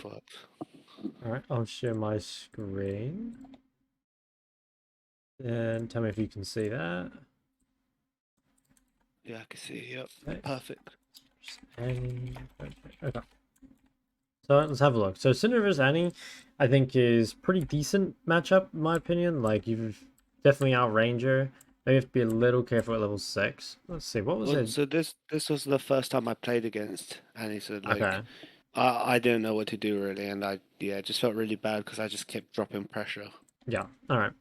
works. Alright, I'll share my screen. And tell me if you can see that. Yeah, I can see. Yep, Okay. perfect. Okay. So let's have a look. So Syndra vs Annie, I think is pretty decent matchup in my opinion. Like you've definitely outrange her. Maybe you have to be a little careful at level 6. Let's see, what was Well, it? so this was the first time I played against Annie, so Okay. like I didn't know what to do really, and I just felt really bad because I just kept dropping pressure. Yeah. Alright.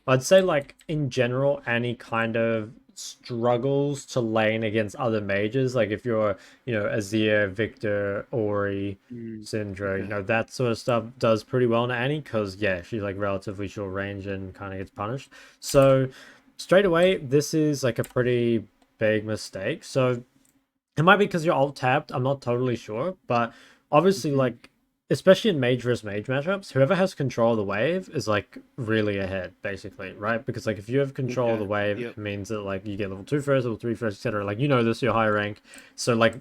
I'd say like in general, Annie kind of struggles to lane against other mages. Like if you're, Azir, Victor, Ori, Syndra, Okay. that sort of stuff does pretty well in Annie because yeah, she's like relatively short range and kind of gets punished. So straight away, this is like a pretty big mistake. So it might be because you're alt tabbed. I'm not totally sure, but obviously, like especially in mage versus mage matchups, whoever has control of the wave is like really ahead, basically, right? Because like if you have control of the Okay. wave, Yep. it means that like you get level 2 first, level 3 first, etc. Like this, you're high rank. So like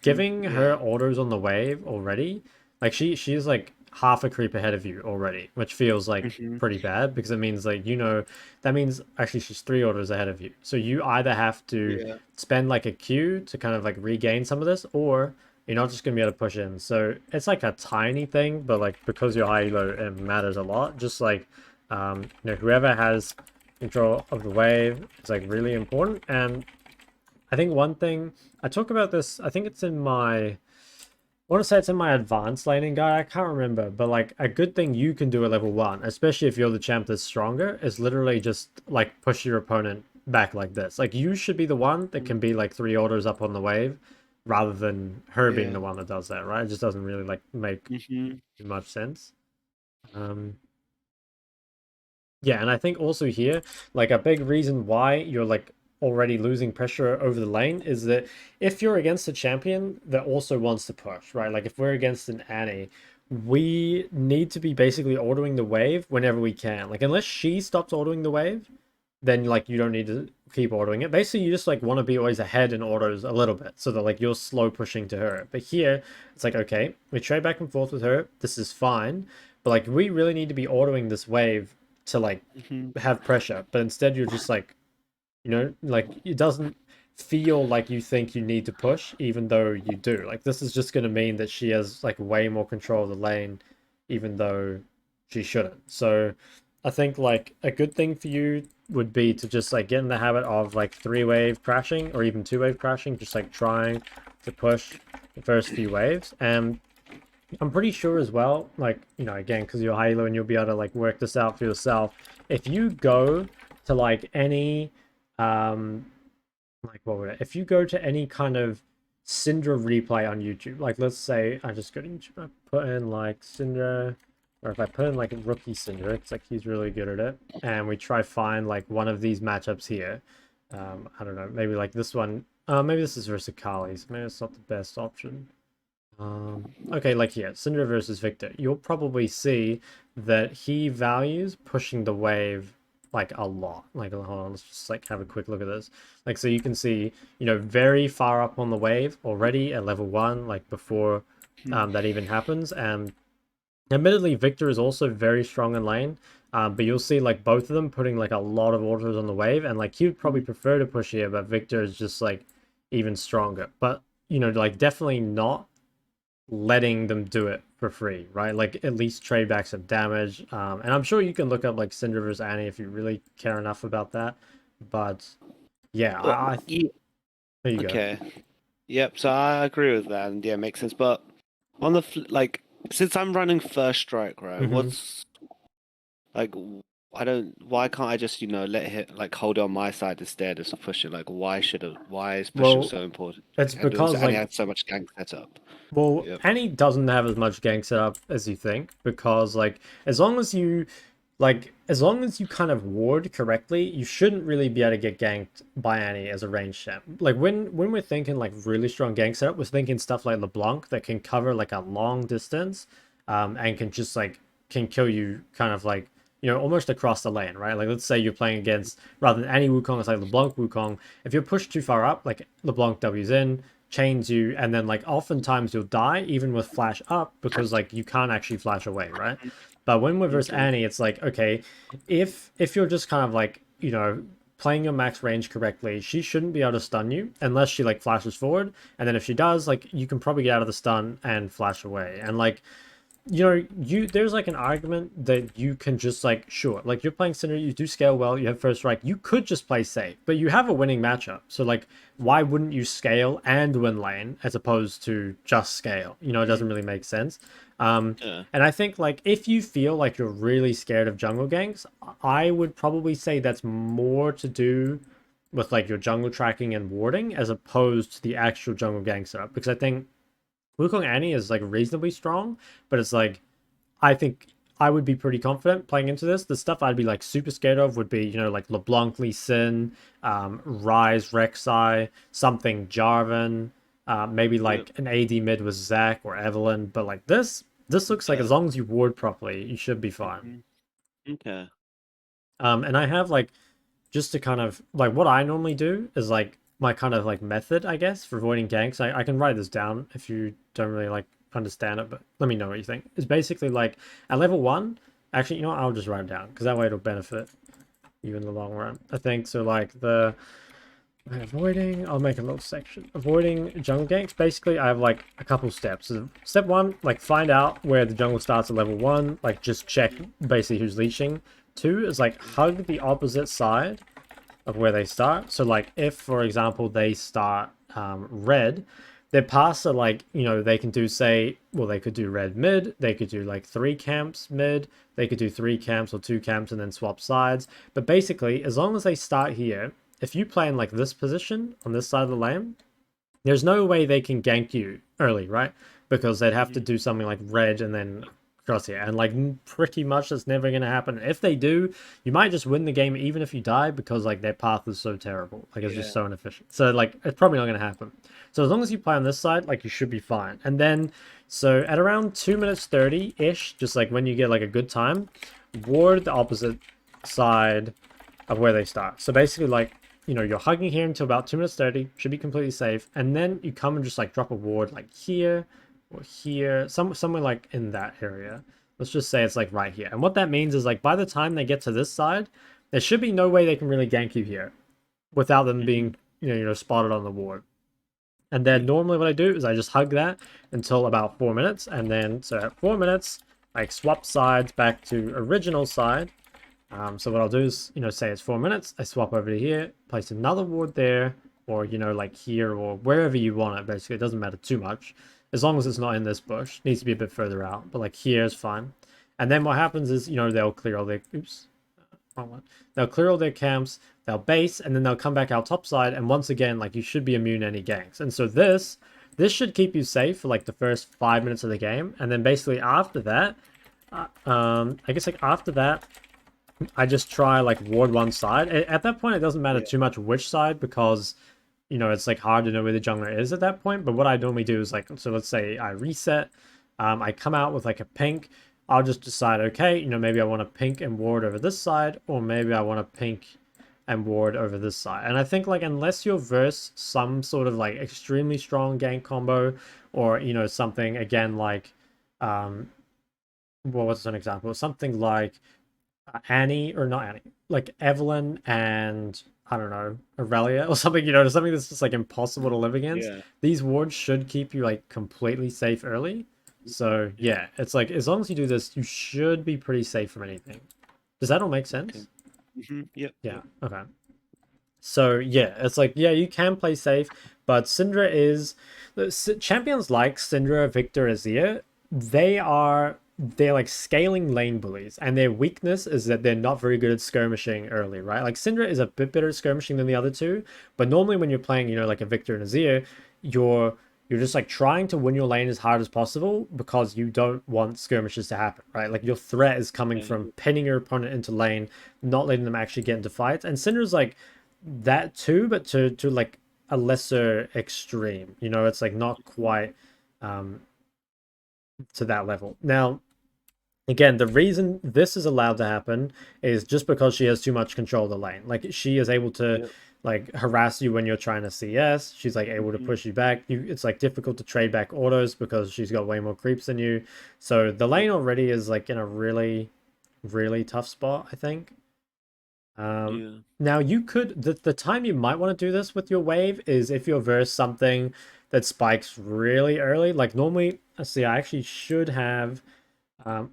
giving her Yeah. orders on the wave already, like she's like half a creep ahead of you already, which feels like pretty bad because it means like that means actually she's 3 orders ahead of you. So you either have to Yeah. spend like a Q to kind of like regain some of this, or you're not just gonna be able to push in. So it's like a tiny thing, but like because you're high elo, it matters a lot. Just like whoever has control of the wave is like really important. And I think one thing I talk about this, I think it's in my I want to say it's in my advanced laning guide. I can't remember, but like a good thing you can do at level 1, especially if you're the champ that's stronger, is literally just like push your opponent back like this. Like you should be the one that can be like 3 orders up on the wave rather than her being Yeah. the one that does that, right? It just doesn't really like make hmm much sense. Um yeah, and I think also here, like a big reason why you're like already losing pressure over the lane is that if you're against a champion that also wants to push, right? Like if we're against an Annie, we need to be basically ordering the wave whenever we can. Like unless she stops ordering the wave, then like you don't need to keep ordering it. Basically, you just like want to be always ahead in orders a little bit so that like you're slow pushing to her. But here, it's like okay, we trade back and forth with her. This is fine, but like we really need to be ordering this wave to like hmm have pressure. But instead, you're just like like it doesn't feel like you think you need to push, even though you do. Like this is just going to mean that she has like way more control of the lane, even though she shouldn't. So I think like a good thing for you would be to just like get in the habit of like 3-wave crashing or even 2-wave crashing, just like trying to push the first few waves. And I'm pretty sure as well, like, again, because you're Halo and you'll be able to like work this out for yourself. If you go to like any like what would it if you go to any kind of Syndra replay on YouTube, like let's say I just go to YouTube, I put in like Syndra, or if I put in like rookie Syndra, it's like he's really good at it, and we try find like one of these matchups here. I don't know, maybe like this one. Maybe this is versus Kali, so maybe it's not the best option. Okay, like here, Syndra versus Victor. You'll probably see that he values pushing the wave like a lot. Like, hold on, let's just like have a quick look at this. Like, so you can see, very far up on the wave already at level 1, like before that even happens. And admittedly, Victor is also very strong in lane. But you'll see like both of them putting like a lot of autos on the wave, and like he would probably prefer to push here, but Victor is just like even stronger. But like definitely not letting them do it for free, right? Like at least trade back some damage. And I'm sure you can look up like Syndra vs Annie if you really care enough about that. But yeah, Well, there you go. okay. Yep. So I agree with that, and yeah, makes sense. But on the like, since I'm running first strike, right? hmm What's like? I don't. Why can't I just let it like hold it on my side instead of push it? Like, why should it? Why is pushing Well, so important? it's And also, because Annie like had so much gank setup. well, Yep. Annie doesn't have as much gank setup as you think because like as long as you as long as you kind of ward correctly, you shouldn't really be able to get ganked by Annie as a ranged champ. Like when we're thinking like really strong gank setup, we're thinking stuff like LeBlanc that can cover like a long distance, and can just like can kill you kind of like almost across the lane, right? Like let's say you're playing against rather than Annie Wukong, it's like LeBlanc Wukong. If you're pushed too far up, like LeBlanc W's in, chains you, and then like oftentimes you'll die even with flash up because like you can't actually flash away, right? But when we're versus Okay. Annie, it's like, okay, if you're just kind of like, playing your max range correctly, she shouldn't be able to stun you unless she like flashes forward, and then if she does, like you can probably get out of the stun and flash away. And like, there's like an argument that you can just like, sure, like you're playing Syndra, you do scale well, you have first strike, you could just play safe, but you have a winning matchup. So like, why wouldn't you scale and win lane as opposed to just scale? It doesn't really make sense. Yeah. And I think like if you feel like you're really scared of jungle ganks, I would probably say that's more to do with like your jungle tracking and warding as opposed to the actual jungle gank setup. Because I think Wukong Annie is like reasonably strong, but it's like I think I would be pretty confident playing into this. The stuff I'd be like super scared of would be, like LeBlanc Lee Sin, Rise Rek'Sai, something Jarvan, maybe Yep. like an AD mid with Zac or Evelyn. But like this looks like as Okay. long as you ward properly, you should be fine. Okay. And I have like just to kind of like what I normally do is like my kind of like method, I guess, for avoiding ganks. I can write this down if you don't really like understand it, but let me know what you think. It's basically like at level one, actually, I'll just write it down because that way it'll benefit you in the long run. I think so. Like avoiding, I'll make a little section. Avoiding jungle ganks. Basically, I have like a couple steps. So step one, like find out where the jungle starts at level one. Like just check basically who's leeching. Two is like hug the opposite side of where they start. So like if, for example, they start red, their paths are like, they can do say, well, they could do red mid, they could do like 3 camps mid, they could do 3 camps or 2 camps and then swap sides. But basically, as long as they start here, if you play in like this position on this side of the lane, there's no way they can gank you early, right? Because they'd have to do something like red and then cross here. And like pretty much that's never going to happen. If they do, you might just win the game even if you die because like their path is so terrible. Like it's just Yeah. so inefficient. So like it's probably not going to happen. So as long as you play on this side, like you should be fine. And then so at around 2 minutes 30-ish, just like when you get like a good time, ward the opposite side of where they start. So basically like you're hugging here until about 2 minutes 30, should be completely safe. And then you come and just like drop a ward like here or here, somewhere like in that area. Let's just say it's like right here. And what that means is like by the time they get to this side, there should be no way they can really gank you here without them being, spotted on the ward. And then normally what I do is I just hug that until about 4 minutes. And then so at 4 minutes, I swap sides back to original side. So what I'll do is, say it's 4 minutes, I swap over to here, place another ward there, or, like here or wherever you want it, basically. It doesn't matter too much. As long as it's not in this bush. It needs to be a bit further out, but like here is fine. And then what happens is, they'll clear all their, oops, wrong one. They'll clear all their camps, they'll base, and then they'll come back out top side. And once again, like you should be immune to any ganks. And so this should keep you safe for like the first 5 minutes of the game. And then basically after that, I guess like after that, I just try like ward one side. At that point, it doesn't matter Yeah. too much which side because, it's like hard to know where the jungler is at that point. But what I normally do is like, so let's say I reset, I come out with like a pink. I'll just decide, okay, maybe I want to pink and ward over this side, or maybe I want to pink and ward over this side. And I think like unless you're verse some sort of like extremely strong gank combo, or something again like, well, what's an example? Something like Annie or not Annie, like Evelyn and I don't know, Aurelia or something, something that's just like impossible to live against. Yeah. These wards should keep you like completely safe early. So Yeah. yeah, it's like as long as you do this, you should be pretty safe from anything. Does that all make Okay. sense? Yep. Yeah. Yep. Okay. So yeah, it's like yeah, you can play safe, but Syndra is champions like Syndra, Victor, Azir. They're like scaling lane bullies, and their weakness is that they're not very good at skirmishing early, right? Like Syndra is a bit better at skirmishing than the other two, but normally when you're playing, like a Victor and Azir, you're just like trying to win your lane as hard as possible because you don't want skirmishes to happen, right? Like your threat is coming Yeah. from pinning your opponent into lane, not letting them actually get into fights. And Syndra's like that too, but to like a lesser extreme. It's like not quite um to that level. Now, again, the reason this is allowed to happen is just because she has too much control of the lane. Like she is able to Yep. like harass you when you're trying to CS. She's like able to Hmm. push you back. It's like difficult to trade back autos because she's got way more creeps than you. So the lane already is like in a really, really tough spot, I think. Yeah. Now you could the time you might want to do this with your wave is if you're versus something that spikes really early. Like normally, let's see, I actually should have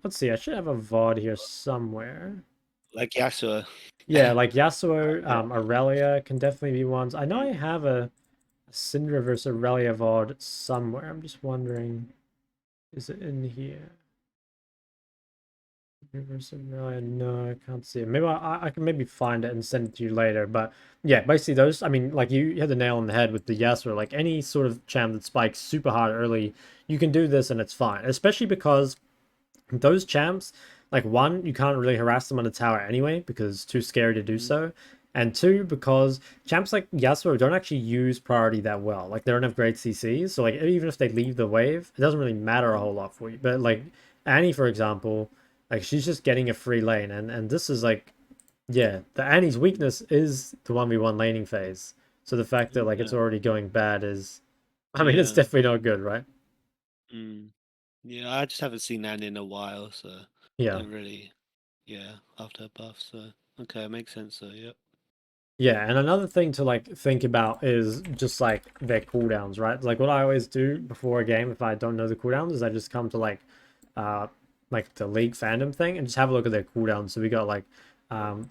let's see, I should have a VOD here somewhere. Like Yasuo. Yeah, like Yasuo, Yeah. Aurelia can definitely be ones. I know I have a Syndra versus Aurelia VOD somewhere. I'm just wondering, is it in here? Versus Aurelia? No, I can't see it. Maybe I can maybe find it and send it to you later. But yeah, basically those, I mean, like you hit the nail on the head with the Yasuo. Like any sort of champ that spikes super hard early, you can do this and it's fine. Especially because those champs, like one, you can't really harass them on the tower anyway because too scary to do Mhm. so. And two, because champs like Yasuo don't actually use priority that well. Like they don't have great CCs. So like even if they leave the wave, it doesn't really matter a whole lot for you. But like Annie, for example, like she's just getting a free lane. And this is like, yeah, the Annie's weakness is the 1v1 laning phase. So the fact that like it's Okay. already going bad is, I mean, it's Yeah. definitely not good, right? Mm. Yeah, I just haven't seen Nan in a while, so Yeah. don't really, yeah, after a buff, so okay, makes sense, so yep. Yeah, and another thing to like think about is just like their cooldowns, right? Like what I always do before a game if I don't know the cooldowns is I just come to uh like the league fandom thing and just have a look at their cooldowns. So we got like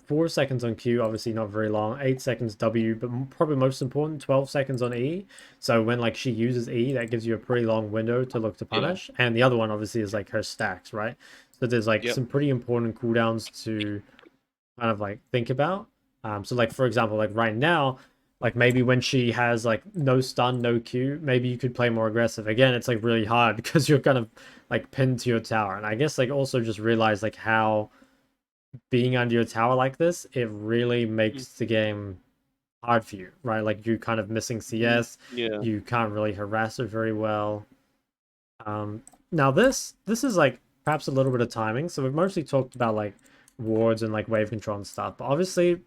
4 seconds on Q, obviously not very long, 8 seconds W, but probably most important, 12 seconds on E. So when like she uses E, that gives you a pretty long window to look to Yeah. punish. And the other one obviously is like her stacks, right? So there's like Yep. some pretty important cooldowns to kind of like think about. So like for example, like right now, like maybe when she has like no stun, no Q, maybe you could play more aggressive. Again, it's like really hard because you're kind of like pinned to your tower. And I guess like also just realize like how being under your tower like this, it really makes the game hard for you, right? Like you kind of missing Mm-hmm. CS, Yeah. you can't really harass it very well. Um, Now this is like perhaps a little bit of timing. So we've mostly talked about like wards and like wave control and stuff, but obviously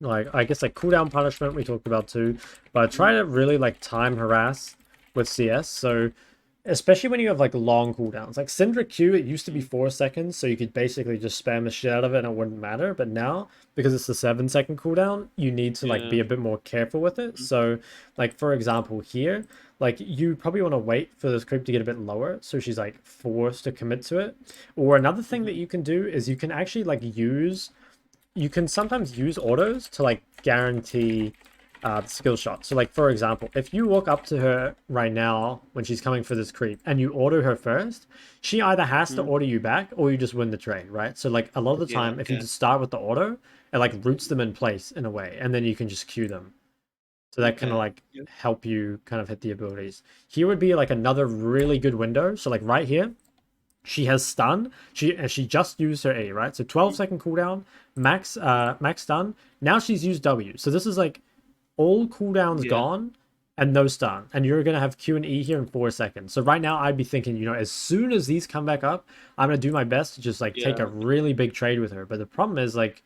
like I guess like cooldown punishment we talked about too, but I try Mm. to really like time harass with CS. So especially when you have like long cooldowns, like Syndra Q, it used to be Mm. 4 seconds, so you could basically just spam the shit out of it and it wouldn't matter. But now, because it's a 7 second cooldown, you need to like Yeah. be a bit more careful with it. Mm. So, like for example, here, like you probably want to wait for this creep to get a bit lower, so she's like forced to commit to it. Or another thing that Mm-hmm. you can do is you can actually like use you can sometimes use autos to like guarantee the skill shot. So like for example, if you walk up to her right now when she's coming for this creep and you auto her first, she either has to Mm. auto you back or you just win the trade, right? So like a lot of the Yeah, time, if you okay. just start with the auto, it like roots them in place in a way, and then you can just queue them. So that kind of Okay. like Yep. help you kind of hit the abilities. Here would be like another really good window. So like right here, she has stun. She just used her A, right? So 12-second cooldown, max stun. Now she's used W. So this is like all cooldowns Yeah. gone and no stun. And you're gonna have Q and E here in 4 seconds. So right now I'd be thinking, as soon as these come back up, I'm gonna do my best to just like take a Yeah. really big trade with her. But the problem is like,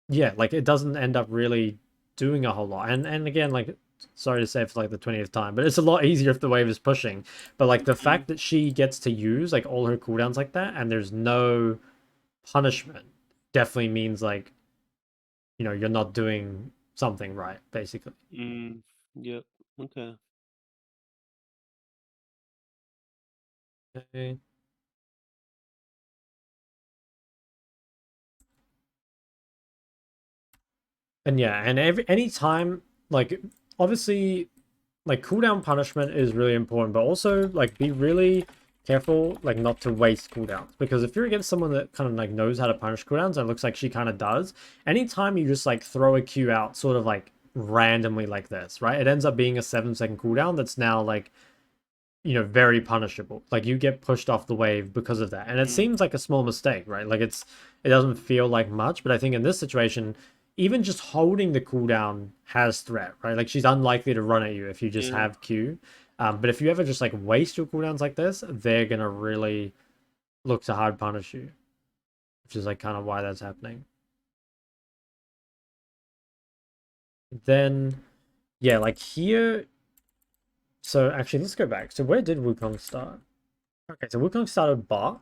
yeah, like it doesn't end up really doing a whole lot. And again, like sorry to say for like the 20th time, but it's a lot easier if the wave is pushing. But like the Mm. fact that she gets to use like all her cooldowns like that and there's no punishment definitely means like, you're not doing something right, basically. Mm. Yep. Okay. Okay. And yeah, and any time like obviously like cooldown punishment is really important, but also like be really careful like not to waste cooldowns because if you're against someone that kind of like knows how to punish cooldowns and it looks like she kind of does, anytime you just like throw a Q out sort of like randomly like this, right? It ends up being a 7 second cooldown that's now like very punishable. Like you get pushed off the wave because of that. And it Mm. seems like a small mistake, right? Like it doesn't feel like much, but I think in this situation, even just holding the cooldown has threat, right? Like she's unlikely to run at you if you just Yeah. have Q. But if you ever just like waste your cooldowns like this, they're gonna really look to hard punish you, which is like kind of why that's happening. Then, yeah, like here. So actually, let's go back. So where did Wukong start? Okay, so Wukong started bot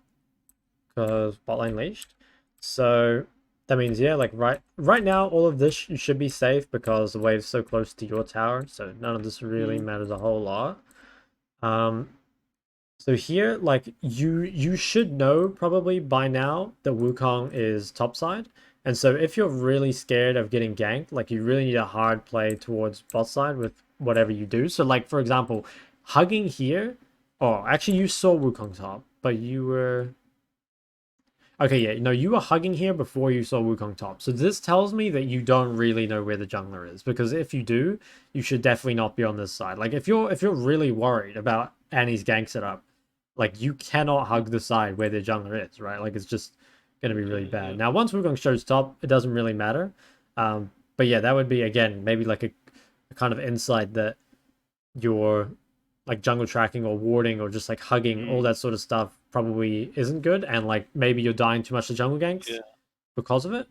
because bot lane leashed. So that means yeah, like right now, all of this you should be safe because the wave's so close to your tower. So none of this really Mm. matters a whole lot. Um, so here, like you should know probably by now that Wukong is topside. And so if you're really scared of getting ganked, like you really need a hard play towards bot side with whatever you do. So like for example, hugging here. Oh, actually you saw Wukong top, but you were okay, yeah, no, you were hugging here before you saw Wukong top. So this tells me that you don't really know where the jungler is. Because if you do, you should definitely not be on this side. Like if you're really worried about Annie's gank setup, like you cannot hug the side where their jungler is, right? Like it's just gonna be really Okay, bad. yeah. Now once Wukong shows top, it doesn't really matter. But yeah, that would be again maybe like a kind of insight that your like jungle tracking or warding or just like hugging, all Mm. that sort of stuff probably isn't good. And like maybe you're dying too much to jungle ganks Yeah. because of it.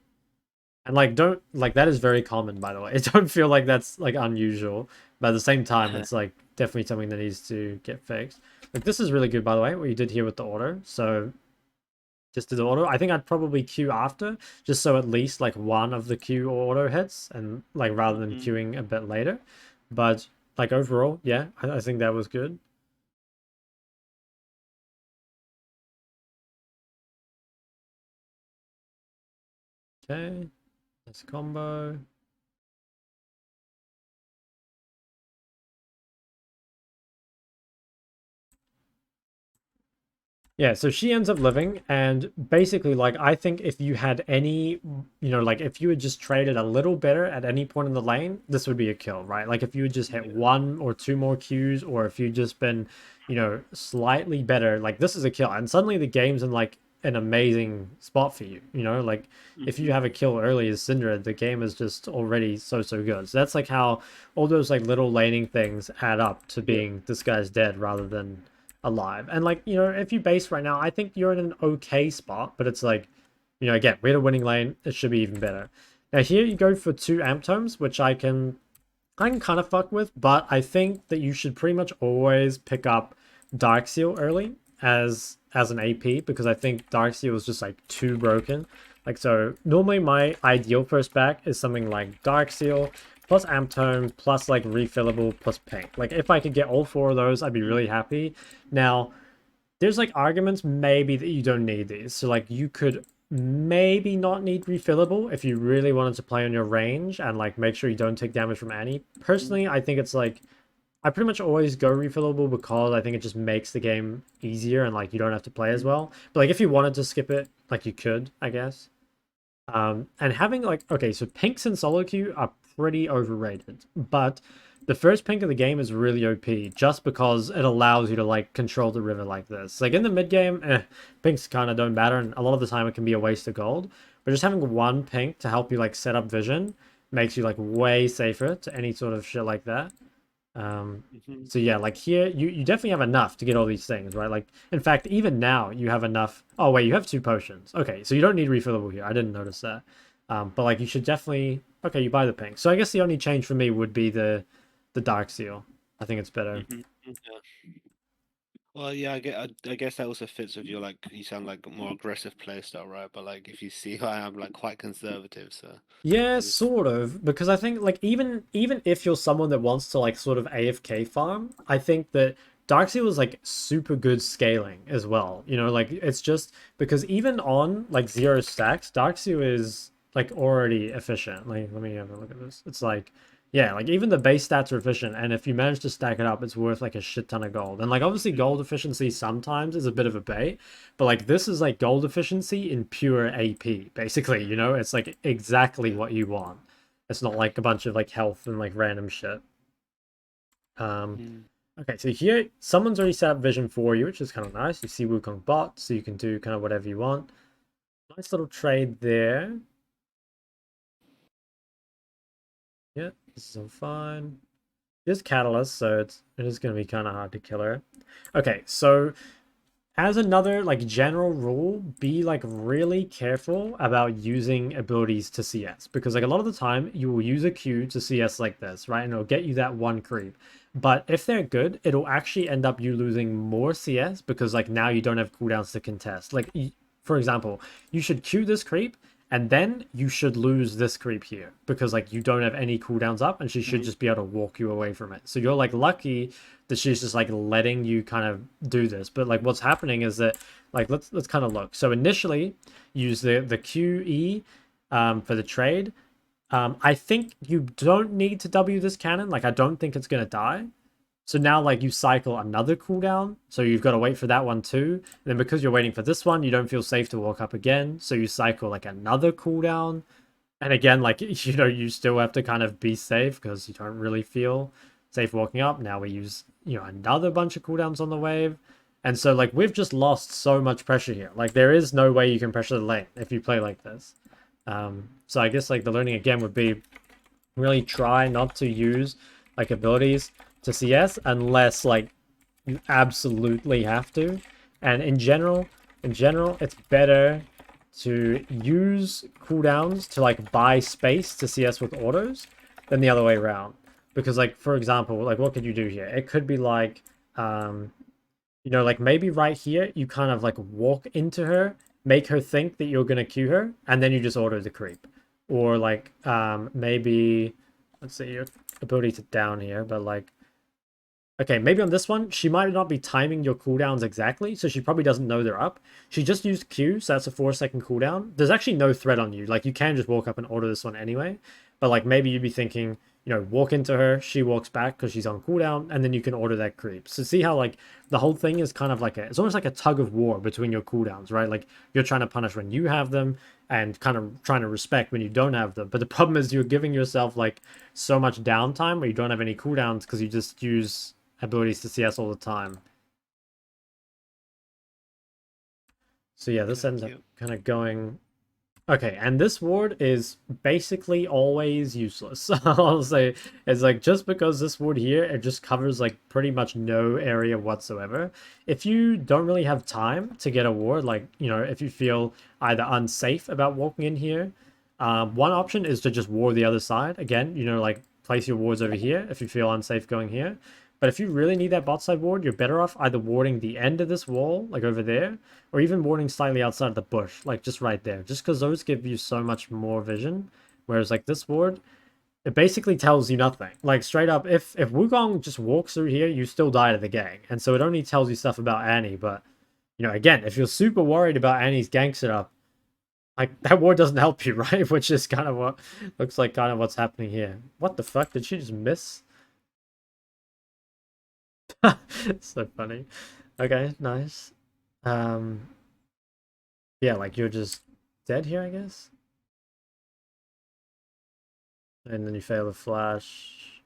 And like don't like that is very common by the way. I don't feel like that's like unusual. But at the same time, it's like definitely something that needs to get fixed. Like this is really good by the way, what you did here with the auto. So just did the auto. I think I'd probably queue after, just so at least like one of the queue auto hits, and like rather than Hmm. queuing a bit later. But like overall, yeah, I think that was good. Okay, that's a combo. Yeah, so she ends up living, and basically, like, I think if you had any, like, if you had just traded a little better at any point in the lane, this would be a kill, right? Like, if you had just hit Yeah. one or two more Qs, or if you'd just been, slightly better, like, this is a kill. And suddenly the game's in, like, an amazing spot for you, Like, if you Hmm. have a kill early as Syndra, the game is just already so, so good. So that's, like, how all those, like, little laning things add up to Yeah. being this guy's dead rather than alive. And like, if you base right now, I think you're in an okay spot, but it's like, again, we're the winning lane. It should be even better. Now here you go for 2 amp tomes, which I can kind of fuck with, but I think that you should pretty much always pick up Dark Seal early as an AP because I think Dark Seal is just like too broken. Like so, normally my ideal first back is something like Dark Seal plus Amp Tome plus like refillable plus pink. Like if I could get all four of those, I'd be really happy. Now there's like arguments maybe that you don't need these. So like you could maybe not need refillable if you really wanted to play on your range and like make sure you don't take damage from Annie. Personally, I think it's like I pretty much always go refillable because I think it just makes the game easier and like you don't have to play as well. But like if you wanted to skip it, like you could, I guess. And having like okay, so pinks in solo queue are pretty overrated, but the first pink of the game is really OP just because it allows you to like control the river like this. Like in the mid game, pinks kind of don't matter, and a lot of the time it can be a waste of gold. But just having one pink to help you like set up vision makes you like way safer to any sort of shit like that. Hmm. So yeah, like here you definitely have enough to get all these things, right? Like in fact, even now you have enough. Oh wait, you have 2 potions. Okay, so you don't need refillable here. I didn't notice that. But like you should definitely okay, you buy the pink. So I guess the only change for me would be the dark seal. I think it's better. Hmm. Yeah. Well, yeah, I guess that also fits with your like you sound like a more aggressive play style, right? But like if you see I am like quite conservative, so Yeah, I just sort of, because I think like even if you're someone that wants to like sort of AFK farm, I think that Darkseal is like super good scaling as well. Like it's just because even on like 0 stacks, Darkseal is like already efficient. Like let me have a look at this. It's like yeah, like even the base stats are efficient, and if you manage to stack it up, it's worth like a shit ton of gold. And like obviously gold efficiency sometimes is a bit of a bait, but like this is like gold efficiency in pure AP, basically, It's like exactly yeah. what you want. It's not like a bunch of like health and like random shit. Um Mm. okay, so here someone's already set up vision for you, which is kind of nice. You see Wukong bot, so you can do kind of whatever you want. Nice little trade there. Yeah, this is all fine. There's catalyst, so it is gonna be kind of hard to kill her. Okay, so as another like general rule, be like really careful about using abilities to CS, because like a lot of the time you will use a Q to CS like this, right? And it'll get you that one creep. But if they're good, it'll actually end up you losing more CS because like now you don't have cooldowns to contest. Like for example, you should Q this creep and then you should lose this creep here because like you don't have any cooldowns up and she should Mhm. just be able to walk you away from it. So you're like lucky that she's just like letting you kind of do this. But like what's happening is that like let's kind of look. So initially use the QE for the trade. I think you don't need to W this cannon. Like I don't think it's gonna die. So now like you cycle another cooldown. So you've got to wait for that one too. And then because you're waiting for this one, you don't feel safe to walk up again. So you cycle like another cooldown. And again, like you still have to kind of be safe because you don't really feel safe walking up. Now we use, another bunch of cooldowns on the wave. And so like we've just lost so much pressure here. Like there is no way you can pressure the lane if you play like this. So I guess like the learning again would be really try not to use like abilities to CS unless like you absolutely have to. And in general, it's better to use cooldowns to like buy space to CS with autos than the other way around. Because like for example, like what could you do here? It could be like like maybe right here you kind of like walk into her, make her think that you're gonna Q her, and then you just auto the creep. Or like maybe let's see your ability to down here, but like okay, maybe on this one, she might not be timing your cooldowns exactly, so she probably doesn't know they're up. She just used Q, so that's a 4-second cooldown. There's actually no threat on you. Like, you can just walk up and auto this one anyway. But, like, maybe you'd be thinking, walk into her, she walks back because she's on cooldown, and then you can order that creep. So see how, like, the whole thing is kind of like it's almost like a tug of war between your cooldowns, right? Like, you're trying to punish when you have them, and kind of trying to respect when you don't have them. But the problem is you're giving yourself, like, so much downtime where you don't have any cooldowns because you just use abilities to CS all the time. So yeah, this ends Thank up you. kind of going. Okay, and this ward is basically always useless. I'll say it's like just because this ward here, it just covers like pretty much no area whatsoever. If you don't really have time to get a ward, like, if you feel either unsafe about walking in here, one option is to just ward the other side. Again, like place your wards over here if you feel unsafe going here. But if you really need that bot side ward, you're better off either warding the end of this wall, like over there, or even warding slightly outside of the bush, like just right there. Just because those give you so much more vision. Whereas like this ward, it basically tells you nothing. Like straight up, if Wukong just walks through here, you still die to the gang. And so it only tells you stuff about Annie. But again, if you're super worried about Annie's gang setup, like that ward doesn't help you, right? Which is kind of what looks like kind of what's happening here. What the fuck? Did she just miss? So funny. Okay, nice. Um, yeah, like you're just dead here, I guess. And then you fail the flash.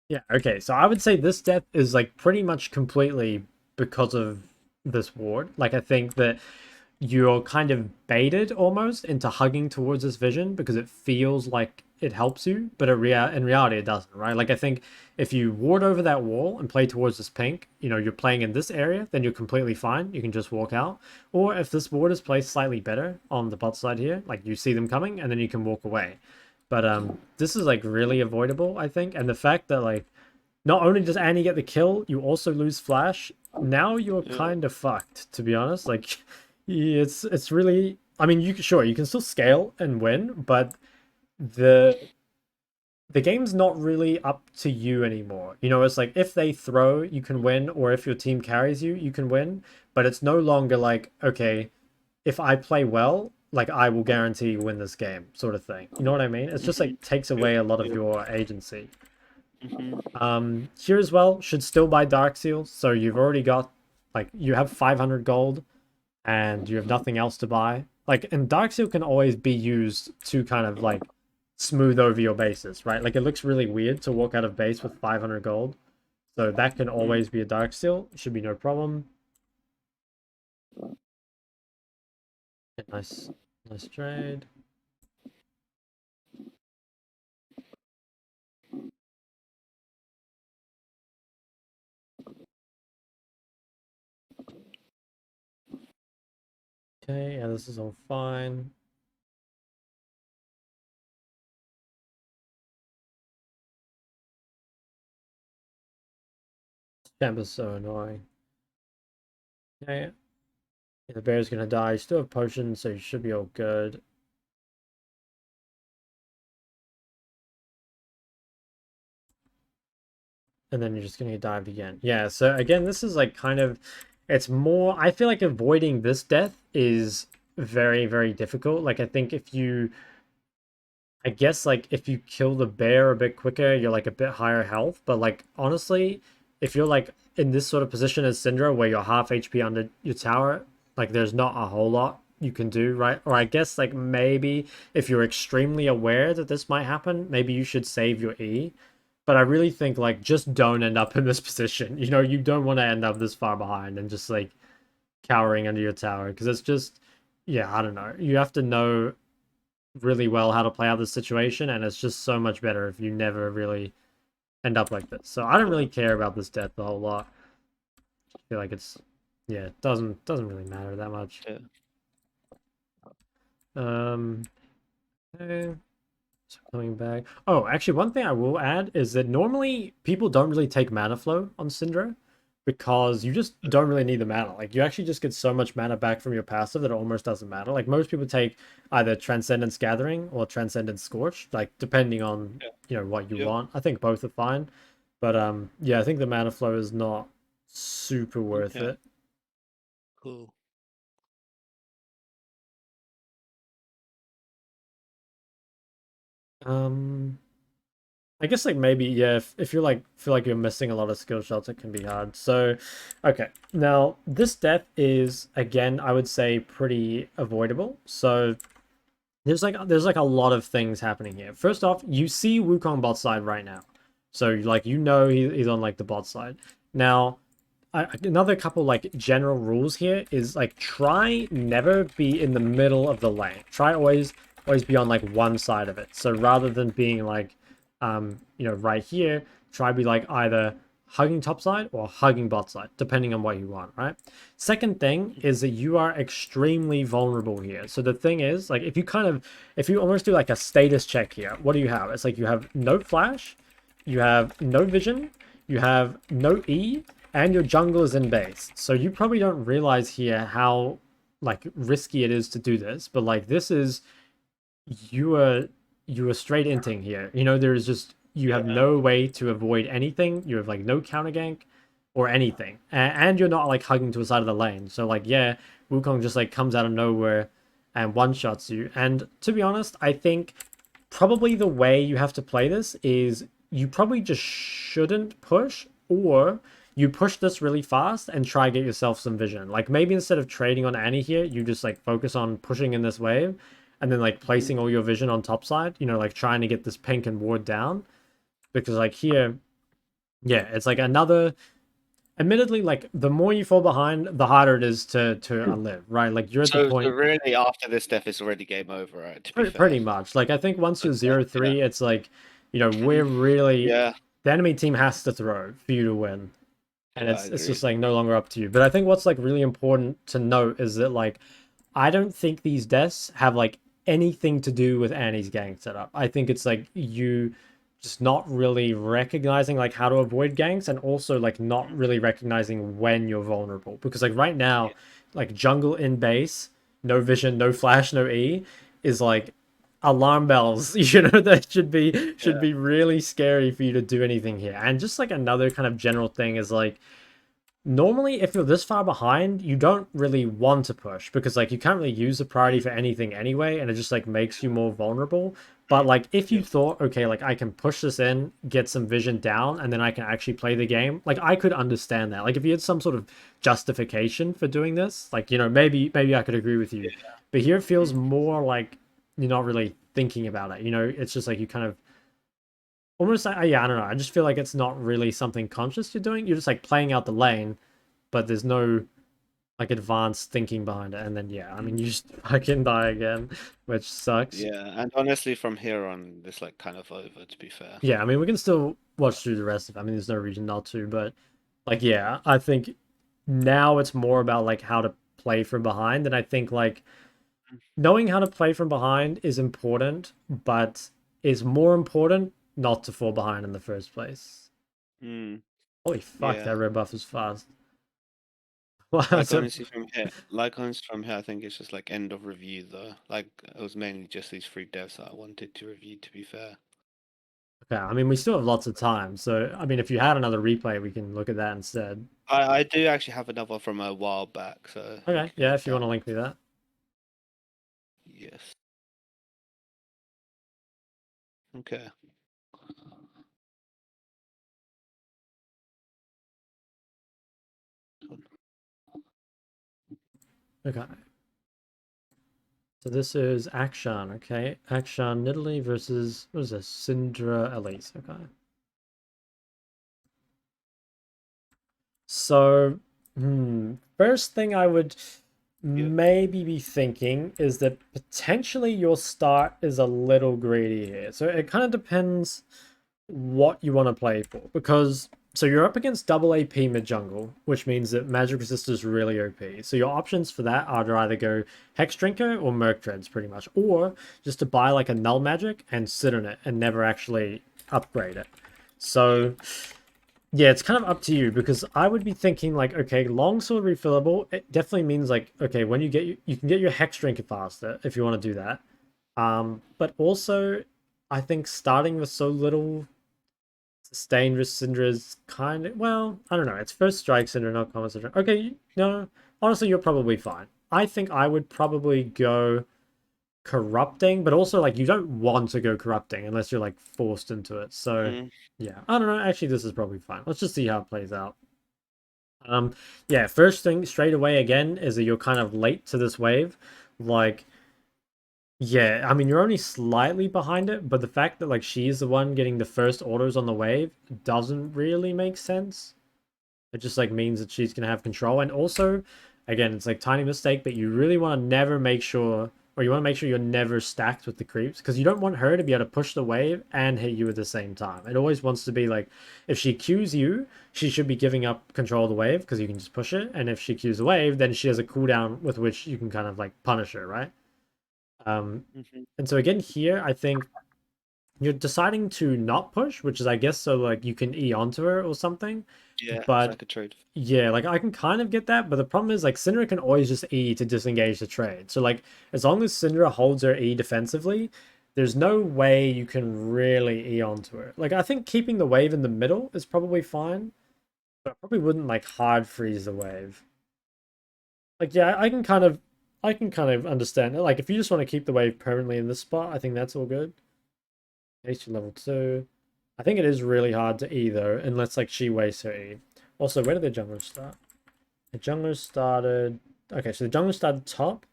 Yeah, okay. So I would say this death is like pretty much completely because of this ward. Like I think that you're kind of baited almost into hugging towards this vision because it feels like it helps you, but in reality it doesn't, right? Like I think if you ward over that wall and play towards this pink, you're playing in this area, then you're completely fine. You can just walk out. Or if this ward is placed slightly better on the bot side here, like you see them coming and then you can walk away. But this is like really avoidable, I think. And the fact that like not only does Annie get the kill, you also lose Flash. Now you're Yeah. kind of fucked, to be honest. Like, it's really. I mean, you can still scale and win, but the the game's not really up to you anymore. It's like if they throw, you can win, or if your team carries you, you can win. But it's no longer like, okay, if I play well, like I will guarantee you win this game, sort of thing. You know what I mean? It's just Mhm. like takes Yeah. away a lot of Yeah. your agency. Mhm. Here as well, should still buy Dark Seal. So you've already got, like, you have 500 gold and you have nothing else to buy. Like, and Dark Seal can always be used to kind of like smooth over your bases, right? Like, it looks really weird to walk out of base with 500 gold. So that can Mhm. always be a Dark Seal. Should be no problem. Yeah, nice, nice trade. Okay, yeah, this is all fine. Champ is so annoying. Okay, yeah, the bear's gonna die. You still have potions, so you should be all good. And then you're just gonna get dived again. Yeah, so again, this is like kind of, it's more, I feel like avoiding this death is very, very difficult. Like I think if you, I guess like if you kill the bear a bit quicker, you're like a bit higher health. But like honestly, if you're like in this sort of position as Syndra where you're half HP under your tower, like there's not a whole lot you can do, right? Or I guess like maybe if you're extremely aware that this might happen, maybe you should save your E. But I really think like just don't end up in this position. You know, you don't want to end up this far behind and just like cowering under your tower because it's just, yeah, I don't know. You have to know really well how to play out the situation, and it's just so much better if you never really end up like this. So I don't really care about this death a whole lot. I feel like it's, yeah, it doesn't really matter that much. Yeah. Okay. So coming back. Oh, actually, one thing I will add is that normally people don't really take mana flow on Syndra because you just don't really need the mana. Like you actually just get so much mana back from your passive that it almost doesn't matter. Like most people take either Transcendence Gathering or Transcendence Scorch, like depending on what you Yeah. want. I think both are fine, but yeah, I think the mana flow is not super worth Yeah. it. Cool. Um. I guess like maybe yeah, if you're like feel like you're missing a lot of skill shots, it can be hard. So, okay, now this death is again I would say pretty avoidable. So there's like a lot of things happening here. First off, you see Wukong bot side right now, so like he's on like the bot side. Now another couple like general rules here is like try never be in the middle of the lane. Try always be on like one side of it. So rather than being like right here, try be like either hugging top side or hugging bot side, depending on what you want, right? Second thing is that you are extremely vulnerable here. So the thing is, like if you almost do like a status check here, what do you have? It's like you have no flash, you have no vision, you have no E, and your jungle is in base. So you probably don't realize here how like risky it is to do this, but like this is you are straight inting here. There's just you have no way to avoid anything. You have like no counter gank or anything, and you're not like hugging to a side of the lane. So like yeah, Wukong just like comes out of nowhere and one shots you. And to be honest, I think probably the way you have to play this is you probably just shouldn't push, or you push this really fast and try get yourself some vision. Like maybe instead of trading on Annie here, you just like focus on pushing in this wave and then like placing all your vision on top side, like trying to get this pink and ward down. Because like here, yeah, it's like another, admittedly, like the more you fall behind, the harder it is to live, right? Like you're at the So point really, after this death, it's already game over, right? To be fair. pretty much. Like I think once you're Okay, zero yeah. three, it's like, we're really, Yeah, the enemy team has to throw for you to win. And yeah, I it's agree. just like no longer up to you. But I think what's like really important to note is that like I don't think these deaths have like anything to do with Annie's gang setup. I think it's like you just not really recognizing like how to avoid ganks, and also like not really recognizing when you're vulnerable. Because like right now, like jungle in base, no vision, no flash, no E is like alarm bells. That should Yeah, be really scary for you to do anything here. And just like another kind of general thing is like normally if you're this far behind, you don't really want to push because like you can't really use the priority for anything anyway, and it just like makes you more vulnerable. But like if you yeah, thought, okay, like I can push this in, get some vision down, and then I can actually play the game, like I could understand that. Like if you had some sort of justification for doing this, like maybe I could agree with you. yeah. But here it feels Mhm. more like you're not really thinking about it. It's just like you kind of almost like, yeah, I don't know. I just feel like it's not really something conscious you're doing. You're just like playing out the lane, but there's no like advanced thinking behind it. And then yeah, I mean you just fucking die again, which sucks. Yeah, and honestly, from here on, it's like kind of over, to be fair. Yeah, I mean we can still watch through the rest of it. I mean there's no reason not to, but like yeah, I think now it's more about like how to play from behind. And I think like knowing how to play from behind is important, but is more important not to fall behind in the first place. Mm, Holy fuck, yeah. that red buff is fast. Wow, Like so honestly from here, I think it's just like end of review though. Like it was mainly just these three devs that I wanted to review. To be fair. okay, I mean we still have lots of time. So I mean if you had another replay, we can look at that instead. I do actually have another from a while back, so we Okay, can yeah, get if you want that. to link me that. Yes. Okay. Okay. So this is Akshan, okay? Akshan Nidalee versus what is this? Syndra Elise, okay. So, first thing I would Yep. maybe be thinking is that potentially your start is a little greedy here. So it kind of depends what you want to play for. Because, so you're up against double AP mid jungle, which means that magic resist is really OP. So your options for that are to either go Hex Drinker or Merc Treads, pretty much. Or just to buy like a null magic and sit on it and never actually upgrade it. Yep. So yeah, it's kind of up to you because I would be thinking like, okay, longsword refillable. It definitely means like, okay, when you get you can get your hex drinker faster if you want to do that. But also, I think starting with so little sustained with Syndra is kind of well, I don't know. It's first strike Syndra, not common Syndra. Okay, no, honestly, you're probably fine. I think I would probably go corrupting, but also like you don't want to go corrupting unless you're like forced into it. So Mm, yeah, I don't know. Actually, this is probably fine. Let's just see how it plays out. Yeah, first thing straight away again is that you're kind of late to this wave. Like, yeah, I mean you're only slightly behind it, but the fact that like she's the one getting the first orders on the wave doesn't really make sense. It just like means that she's gonna have control. And also, again, it's like tiny mistake, but you really want to never make sure, or you want to make sure you're never stacked with the creeps because you don't want her to be able to push the wave and hit you at the same time. It always wants to be like, if she queues you, she should be giving up control of the wave because you can just push it. And if she queues the wave, then she has a cooldown with which you can kind of like punish her, right? hmm. And so again here, I think you're deciding to not push, which is I guess so like you can E onto her or something. Yeah, it's But like a trade. yeah, like I can kind of get that, but the problem is like Syndra can always just E to disengage the trade. So like as long as Syndra holds her E defensively, there's no way you can really E onto her. Like I think keeping the wave in the middle is probably fine, but I probably wouldn't like hard freeze the wave. Like yeah, I can kind of understand it. Like if you just want to keep the wave permanently in this spot, I think that's all good. HP level 2. I think it is really hard to E though, unless like she wastes her E. Also, where did the junglers start? The junglers started. Okay, so the junglers started top.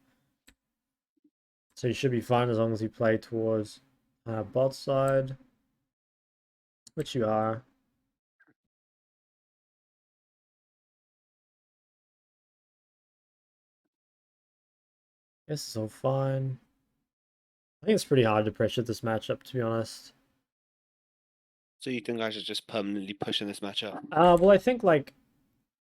So you should be fine as long as you play towards bot side, which you are. This is all fine. I think it's pretty hard to pressure this matchup, to be honest. So you think I should just permanently push in this matchup? Well, I think like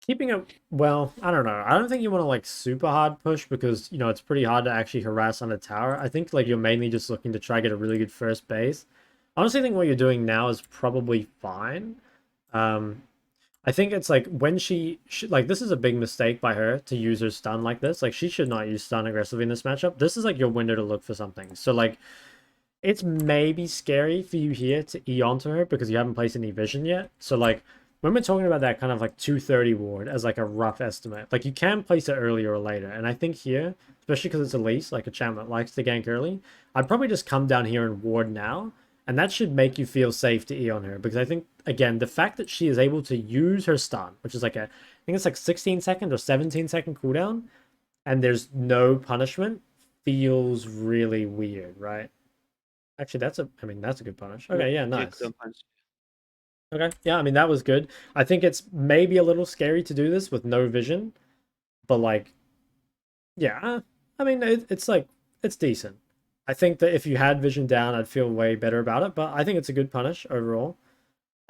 keeping it. Well, I don't know. I don't think you want to like super hard push because you know it's pretty hard to actually harass on a tower. I think like you're mainly just looking to try get a really good first base. Honestly, I think what you're doing now is probably fine. Um, I think it's like when like this is a big mistake by her to use her stun like this. Like she should not use stun aggressively in this matchup. This is like your window to look for something. So like it's maybe scary for you here to E onto her because you haven't placed any vision yet. So like when we're talking about that kind of like 230 ward as like a rough estimate, like you can place it earlier or later. And I think here, especially because it's Elise, like a champ that likes to gank early, I'd probably just come down here and ward now. And that should make you feel safe to E on her because I think again the fact that she is able to use her stun, which is like a I think it's like 16-second or 17-second cooldown, and there's no punishment, feels really weird, right? Actually, I mean, that's a good punish. Yeah, Okay, yeah, yeah, nice. punch. Okay, yeah, I mean, that was good. I think it's maybe a little scary to do this with no vision, but like, yeah, I mean, it's like, it's decent. I think that if you had vision down, I'd feel way better about it, but I think it's a good punish overall.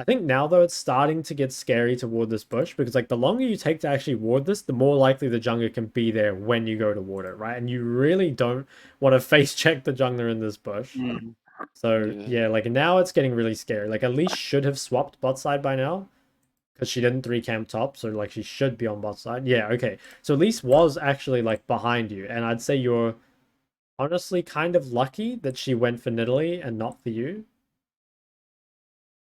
I think now though it's starting to get scary to ward this bush because like the longer you take to actually ward this, the more likely the jungler can be there when you go to ward it, right? And you really don't want to face check the jungler in this bush. Mm. So Yeah. yeah, like now it's getting really scary. Like Elise should have swapped bot side by now because she didn't 3 camp top, so like she should be on bot side. Yeah, okay. So Elise was actually like behind you, and I'd say you're honestly kind of lucky that she went for Nidalee and not for you.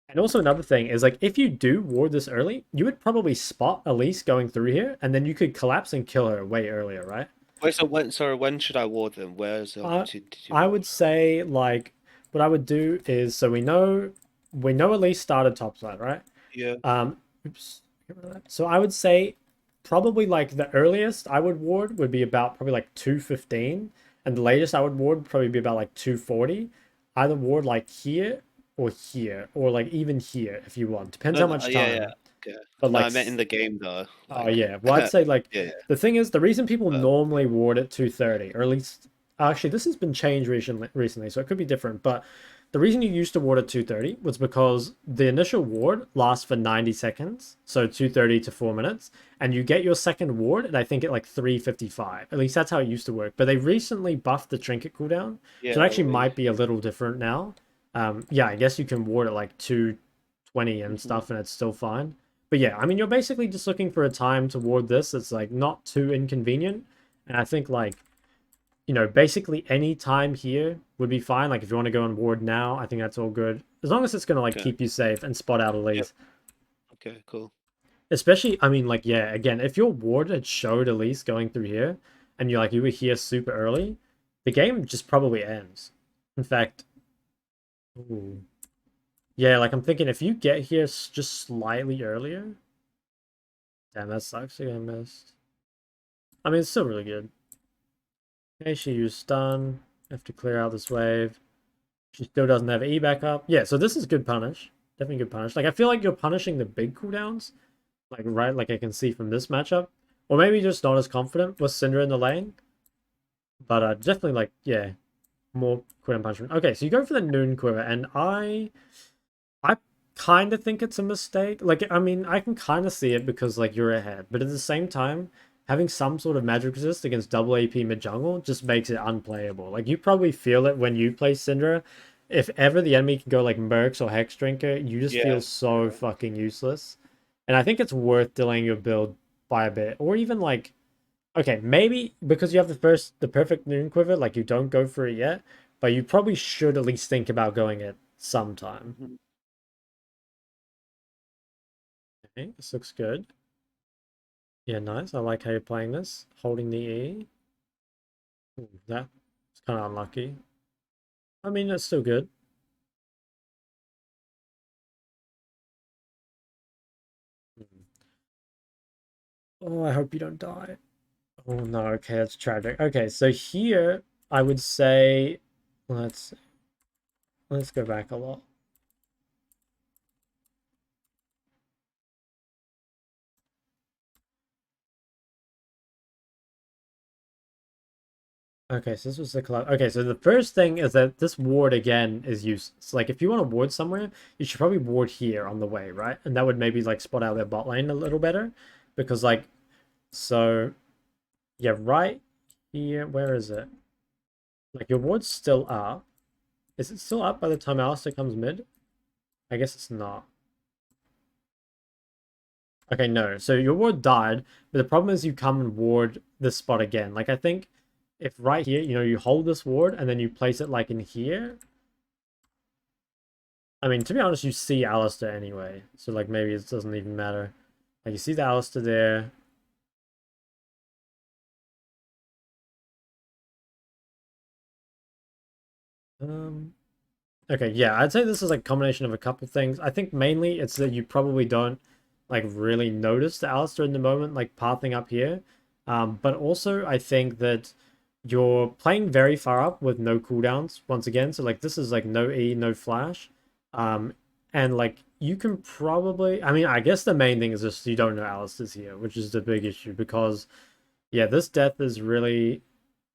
And also another thing is like if you do ward this early, you would probably spot Elise going through here, and then you could collapse and kill her way earlier, right? Wait, so when should I ward them? Where's the Uh, opportunity to I ward? would say like what I would do is so we know Elise started topside, right? Yeah. Oops. So I would say probably like the earliest I would ward would be about probably like 2:15, and the latest I would ward would probably be about like 2:40. Either ward like here, or like even here if you want. Depends No, how no, much yeah, yeah. time. Okay. But No, like I meant in the game though. oh Like, yeah. Well, I'd say like yeah, yeah. the thing is the reason people But normally ward at 2:30, or at least actually this has been changed recently, so it could be different. But the reason you used to ward at 2:30 was because the initial ward lasts for 90 seconds, so 2:30 to 4 minutes, and you get your second ward, and I think at like 3:55. At least that's how it used to work. But they recently buffed the trinket cooldown, so yeah, it actually we. might be a little different now. Yeah, I guess you can ward at like 2:20 and Mhm. stuff, and it's still fine. But yeah, I mean, you're basically just looking for a time toward this that's like not too inconvenient. And I think like, basically any time here would be fine. Like if you want to go on ward now, I think that's all good. As long as it's gonna like Okay. keep you safe and spot out Yep. Elise. Okay. Cool. Especially, I mean, like, yeah, again, if your ward had showed Elise going through here and you were here super early, the game just probably ends. In fact, ooh. Yeah, like I'm thinking if you get here just slightly earlier. Damn, that sucks. I missed. I mean, it's still really good. Okay, she used stun. Have to clear out this wave. She still doesn't have E back up. Yeah, so this is good punish. Definitely good punish. Like, I feel like you're punishing the big cooldowns. Like, right, like I can see from this matchup. Or maybe just not as confident with Syndra in the lane. But definitely, like, yeah, more cooldown punishment. Okay, so you go for the Noon Quiver, and I kind of think it's a mistake. Like, I mean, I can kind of see it because, like, you're ahead. But at the same time, having some sort of magic resist against double AP mid jungle just makes it unplayable. Like, you probably feel it when you play Syndra. If ever the enemy can go, like, Mercs or Hex Drinker, you just feel Yeah. so fucking useless. And I think it's worth delaying your build by a bit. Or even, like, okay, maybe because you have the perfect Noon Quiver, like, you don't go for it yet. But you probably should at least think about going it sometime. Mhm. Okay, this looks good. Yeah, nice. I like how you're playing this. Holding the E. Ooh, that's kind of unlucky. I mean, it's still good. Hmm. Oh, I hope you don't die. Oh no, okay, that's tragic. Okay, so here I would say let's let's go back a lot. Okay, so this was the club. Okay, so the first thing is that this ward again is useless. Like if you want to ward somewhere, you should probably ward here on the way, right? And that would maybe like spot out their bot lane a little better. Because like so yeah, right here, where is it? Like your ward's still up. Is it still up by the time Alistair comes mid? I guess it's not. Okay, no. So your ward died, but the problem is you come and ward this spot again. Like I think if right here, you hold this ward and then you place it like in here. I mean, to be honest, you see Alistair anyway. So like maybe it doesn't even matter. Like you see the Alistair there. Um okay, yeah, I'd say this is like a combination of a couple things. I think mainly it's that you probably don't like really notice the Alistair in the moment, like pathing up here. But also I think that you're playing very far up with no cooldowns once again. So like this is like no E, no flash. And like you can probably I mean, I guess the main thing is just you don't know Alistair's here, which is the big issue because yeah, this death is really,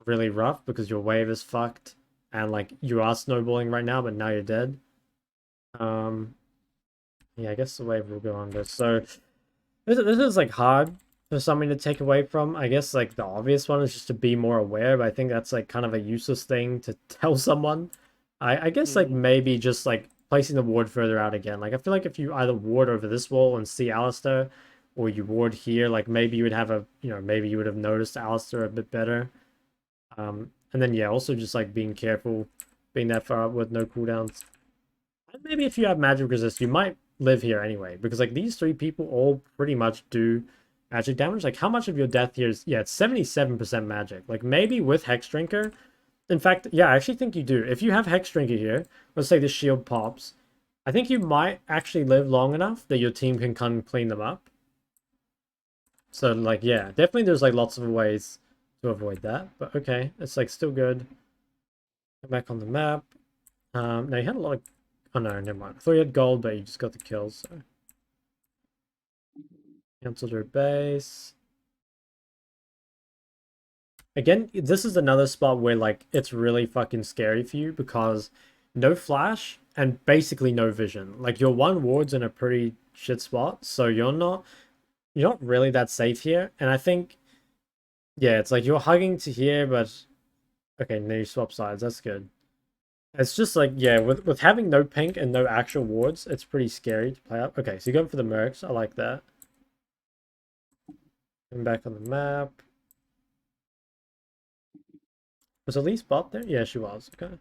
really rough because your wave is fucked and like you are snowballing right now, but now you're dead. Um, Yeah, I guess the wave will go under. So this is like hard for something to take away from. I guess like the obvious one is just to be more aware, but I think that's like kind of a useless thing to tell someone. I guess like Mm. maybe just like placing the ward further out again. Like I feel like if you either ward over this wall and see Alistair, or you ward here, like maybe you would have a maybe you would have noticed Alistair a bit better. And then yeah, also just like being careful, being that far up with no cooldowns. And maybe if you have magic resist, you might live here anyway, because like these three people all pretty much do magic damage. Like how much of your death here is, yeah, it's 77% magic. Like maybe with Hex Drinker, in fact, yeah, I actually think you do. If you have Hex Drinker here, let's say the shield pops, I think you might actually live long enough that your team can come clean them up. So like yeah, definitely there's like lots of ways to avoid that. But okay, it's like still good. Come back on the map. Now you had a lot of, oh no, never mind. I thought you had gold, but you just got the kills, so canceled her base. Again, this is another spot where like it's really fucking scary for you because no flash and basically no vision. Like your one ward's in a pretty shit spot, so you're not really that safe here. And I think yeah, it's like you're hugging to here, but okay, now you swap sides. That's good. It's just like yeah, with having no pink and no actual wards, it's pretty scary to play up. Okay, so you're going for the mercs. I like that. Going back on the map. Was Elise bot there? Yeah, she was. Okay.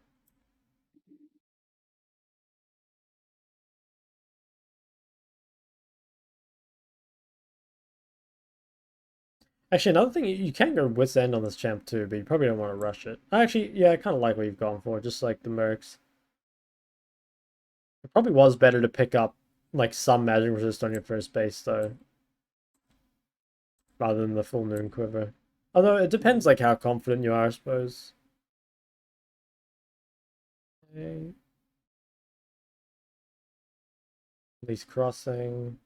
Actually, another thing, you can go Wit's End on this champ too, but you probably don't want to rush it. Actually, yeah, I kind of like what you've gone for, just like the mercs. It probably was better to pick up like some magic resist on your first base though, rather than the full Noon Quiver. Although it depends like how confident you are, I suppose. Okay. At least crossing.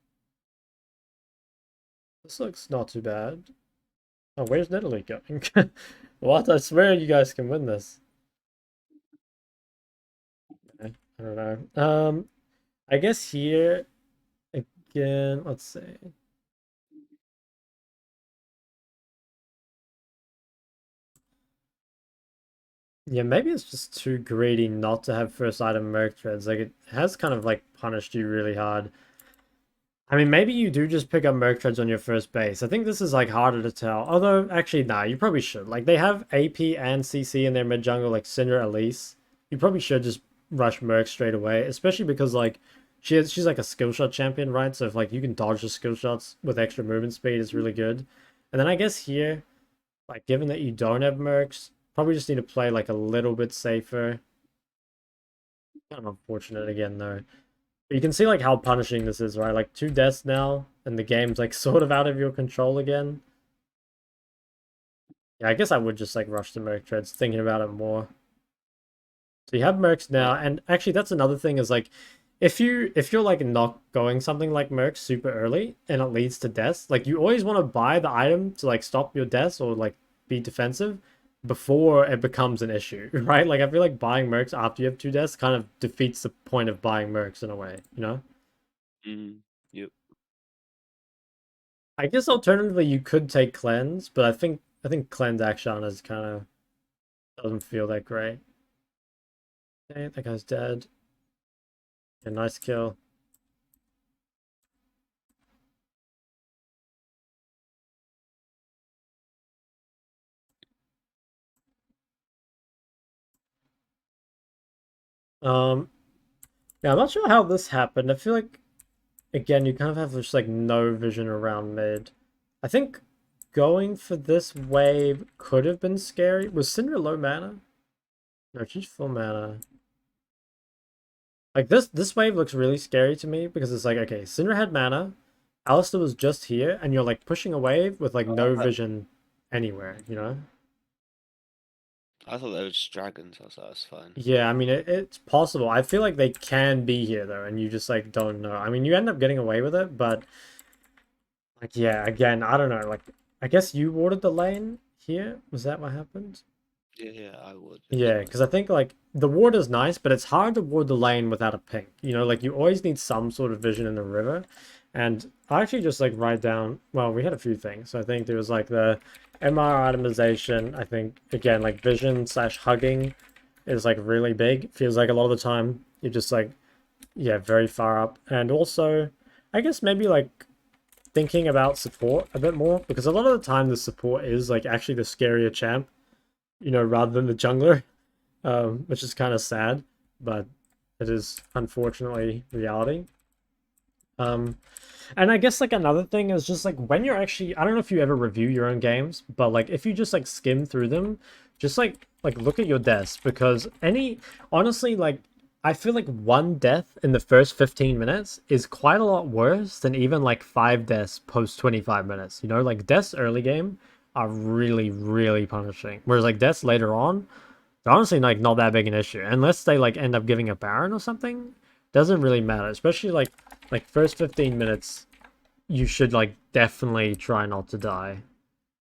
This looks not too bad. Oh, where's Nidalee going? What? I swear you guys can win this. I don't know. I guess here again, let's see. Yeah, maybe it's just too greedy not to have first item merc treads. Like it has kind of like punished you really hard. I mean, maybe you do just pick up merc treads on your first base. I think this is like harder to tell. Although, actually, nah, you probably should. Like they have AP and CC in their mid jungle, like Syndra Elise. You probably should just rush merc straight away, especially because like she's like a skill shot champion, right? So if like you can dodge the skill shots with extra movement speed, it's really good. And then I guess here, like given that you don't have mercs, probably just need to play like a little bit safer. Kind of unfortunate again though. But you can see like how punishing this is, right? Like 2 deaths now, and the game's like sort of out of your control again. Yeah, I guess I would just like rush the merc treads, thinking about it more. So you have mercs now, Well, and actually that's another thing is like if you're like not going something like mercs super early and it leads to deaths, like you always want to buy the item to like stop your deaths or like be defensive before it becomes an issue, right? Like I feel like buying mercs after you have 2 deaths kind of defeats the point of buying mercs in a way, you know? yep. I guess alternatively you could take cleanse, but I think cleanse action is kind of doesn't feel that great. Okay, that guy's dead. Yeah, nice kill. Um, yeah, I'm not sure how this happened. I feel like again you kind of have just like no vision around mid. I think going for this wave could have been scary. Was Syndra low mana? No, she's full mana. Like this wave looks really scary to me because it's like okay, Syndra had mana, Alistair was just here, and you're like pushing a wave with like no I, vision anywhere, you know? I thought they were just dragons. I was like, that's fine. Yeah, I mean it's possible. I feel like they can be here though, and you just like don't know. I mean, you end up getting away with it, but like yeah, again, I don't know. Like I guess you warded the lane here. Was that what happened? Yeah, I would as Yeah, well. because I think like the ward is nice, but it's hard to ward the lane without a ping. You know, like you always need some sort of vision in the river. And I actually just like write down, well, we had a few things. So I think there was like the MR itemization. I think again, like vision slash hugging is like really big. Feels like a lot of the time you're just like, yeah, very far up. And also, I guess maybe like thinking about support a bit more because a lot of the time the support is like actually the scarier champ, you know, rather than the jungler, which is kind of sad, but it is unfortunately reality. Um, and I guess like another thing is just like when you're actually, I don't know if you ever review your own games, but like if you just like skim through them, just like look at your deaths because any honestly like I feel like one death in the first 15 minutes is quite a lot worse than even like five deaths post 25 minutes. You know, like deaths early game are really really punishing, whereas like deaths later on they're honestly like not that big an issue unless they like end up giving a Baron or something. Doesn't really matter, especially like first 15 minutes. You should like definitely try not to die,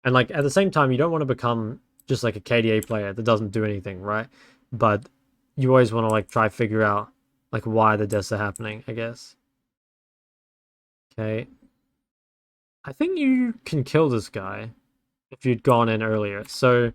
and like at the same time, you don't want to become just like a KDA player that doesn't do anything, right? But you always want to like try figure out like why the deaths are happening. I guess. Okay, I think you can kill this guy if you'd gone in earlier. So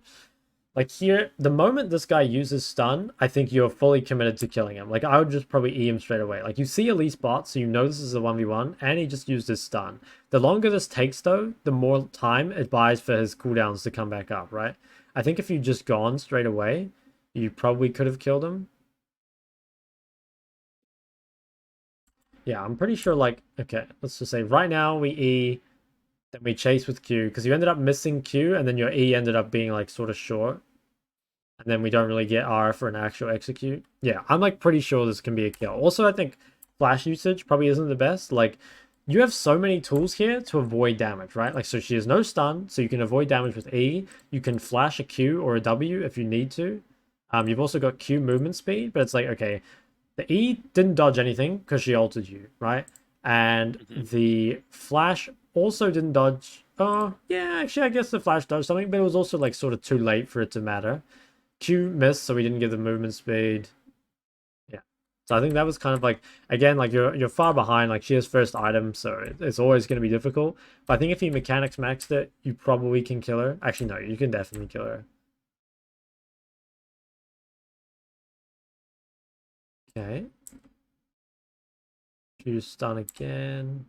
like here, the moment this guy uses stun, I think you're fully committed to killing him. Like I would just probably E him straight away. Like you see Elise bot, so you know this is a 1v1, and he just used his stun. The longer this takes though, the more time it buys for his cooldowns to come back up, right? I think if you just gone straight away, you probably could have killed him. Yeah, I'm pretty sure like okay, let's just say right now we E, then we chase with Q, because you ended up missing Q and then your E ended up being like sort of short. And then we don't really get R for an actual execute. Yeah, I'm like pretty sure this can be a kill. Also, I think flash usage probably isn't the best. Like, you have so many tools here to avoid damage, right? Like, so she has no stun, so you can avoid damage with E. You can flash a Q or a W if you need to. You've also got Q movement speed, but it's like, okay, the E didn't dodge anything because she altered you, right? And Hmm. the flash also didn't dodge. Oh, yeah, actually, I guess the flash dodged something, but it was also like sort of too late for it to matter. Q missed, so we didn't get the movement speed. Yeah. So I think that was kind of like again, like you're far behind. Like she has first item, so it's always going to be difficult. But I think if you mechanics maxed it, you probably can kill her. Actually, no, you can definitely kill her. Okay. Q stun again.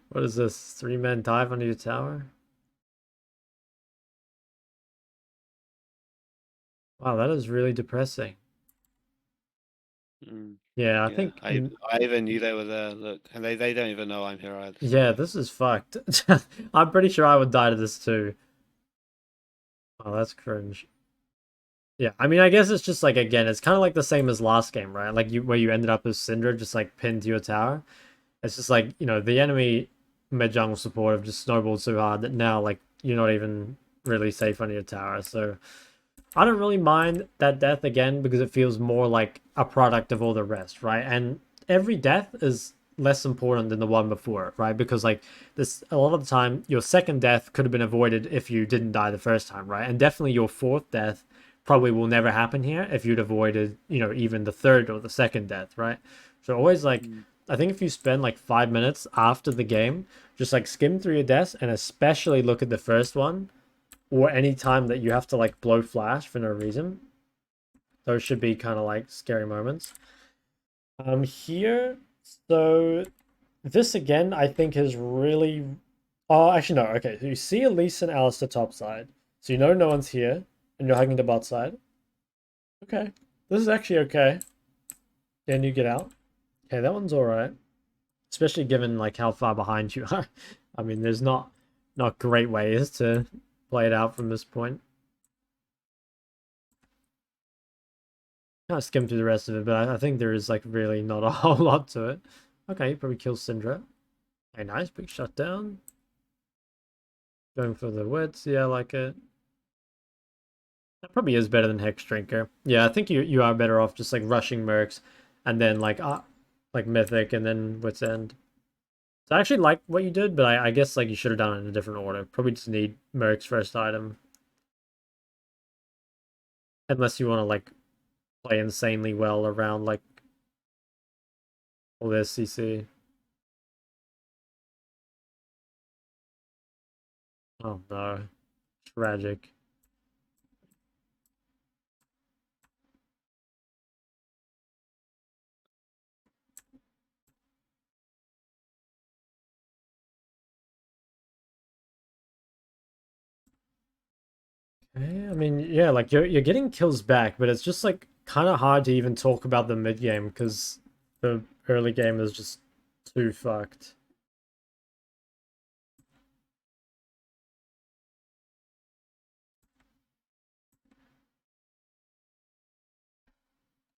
What is this? Three-man dive under your tower? Wow, that is really depressing. Mm. Yeah, I Yeah, think I even knew they were there. Look, and they don't even know I'm here either. So yeah, yeah. this is fucked. I'm pretty sure I would die to this too. Oh, that's cringe. Yeah, I mean, I guess it's just like again, it's kind of like the same as last game, right? Like you where you ended up as Syndra, just like pinned to your tower. It's just like the enemy mid jungle support have just snowballed so hard that now like you're not even really safe on your tower. So I don't really mind that death again because it feels more like a product of all the rest, right? And every death is less important than the one before, right? Because like this a lot of the time your second death could have been avoided if you didn't die the first time, right? And definitely your fourth death probably will never happen here if you'd avoided, even the third or the second death, right? So always like Mm. I think if you spend like 5 minutes after the game, just like skim through your deaths and especially look at the first one, or any time that you have to like blow flash for no reason. Those should be kind of like scary moments. Here, so this again, I think is really. Oh, actually no. Okay, so you see Elise and Alistair top side, so you know no one's here, and you're hugging the bot side. Okay, this is actually okay. Then you get out. Okay, that one's all right, especially given like how far behind you are. I mean, there's not great ways to play it out from this point. Kind of skim through the rest of it, but I think there is like really not a whole lot to it. Okay, probably kills Syndra. Hey, nice big shutdown. Going for the wits, yeah, I like it. That probably is better than Hex Drinker. Yeah, I think you are better off just like rushing Mercs and then like Mythic and then Wits End. So I actually like what you did, but I guess like you should have done it in a different order. Probably just need Merc's first item. Unless you want to like play insanely well around like all this CC. Oh no. Tragic. I mean, yeah, like you're getting kills back, but it's just like kind of hard to even talk about the mid game because the early game is just too fucked.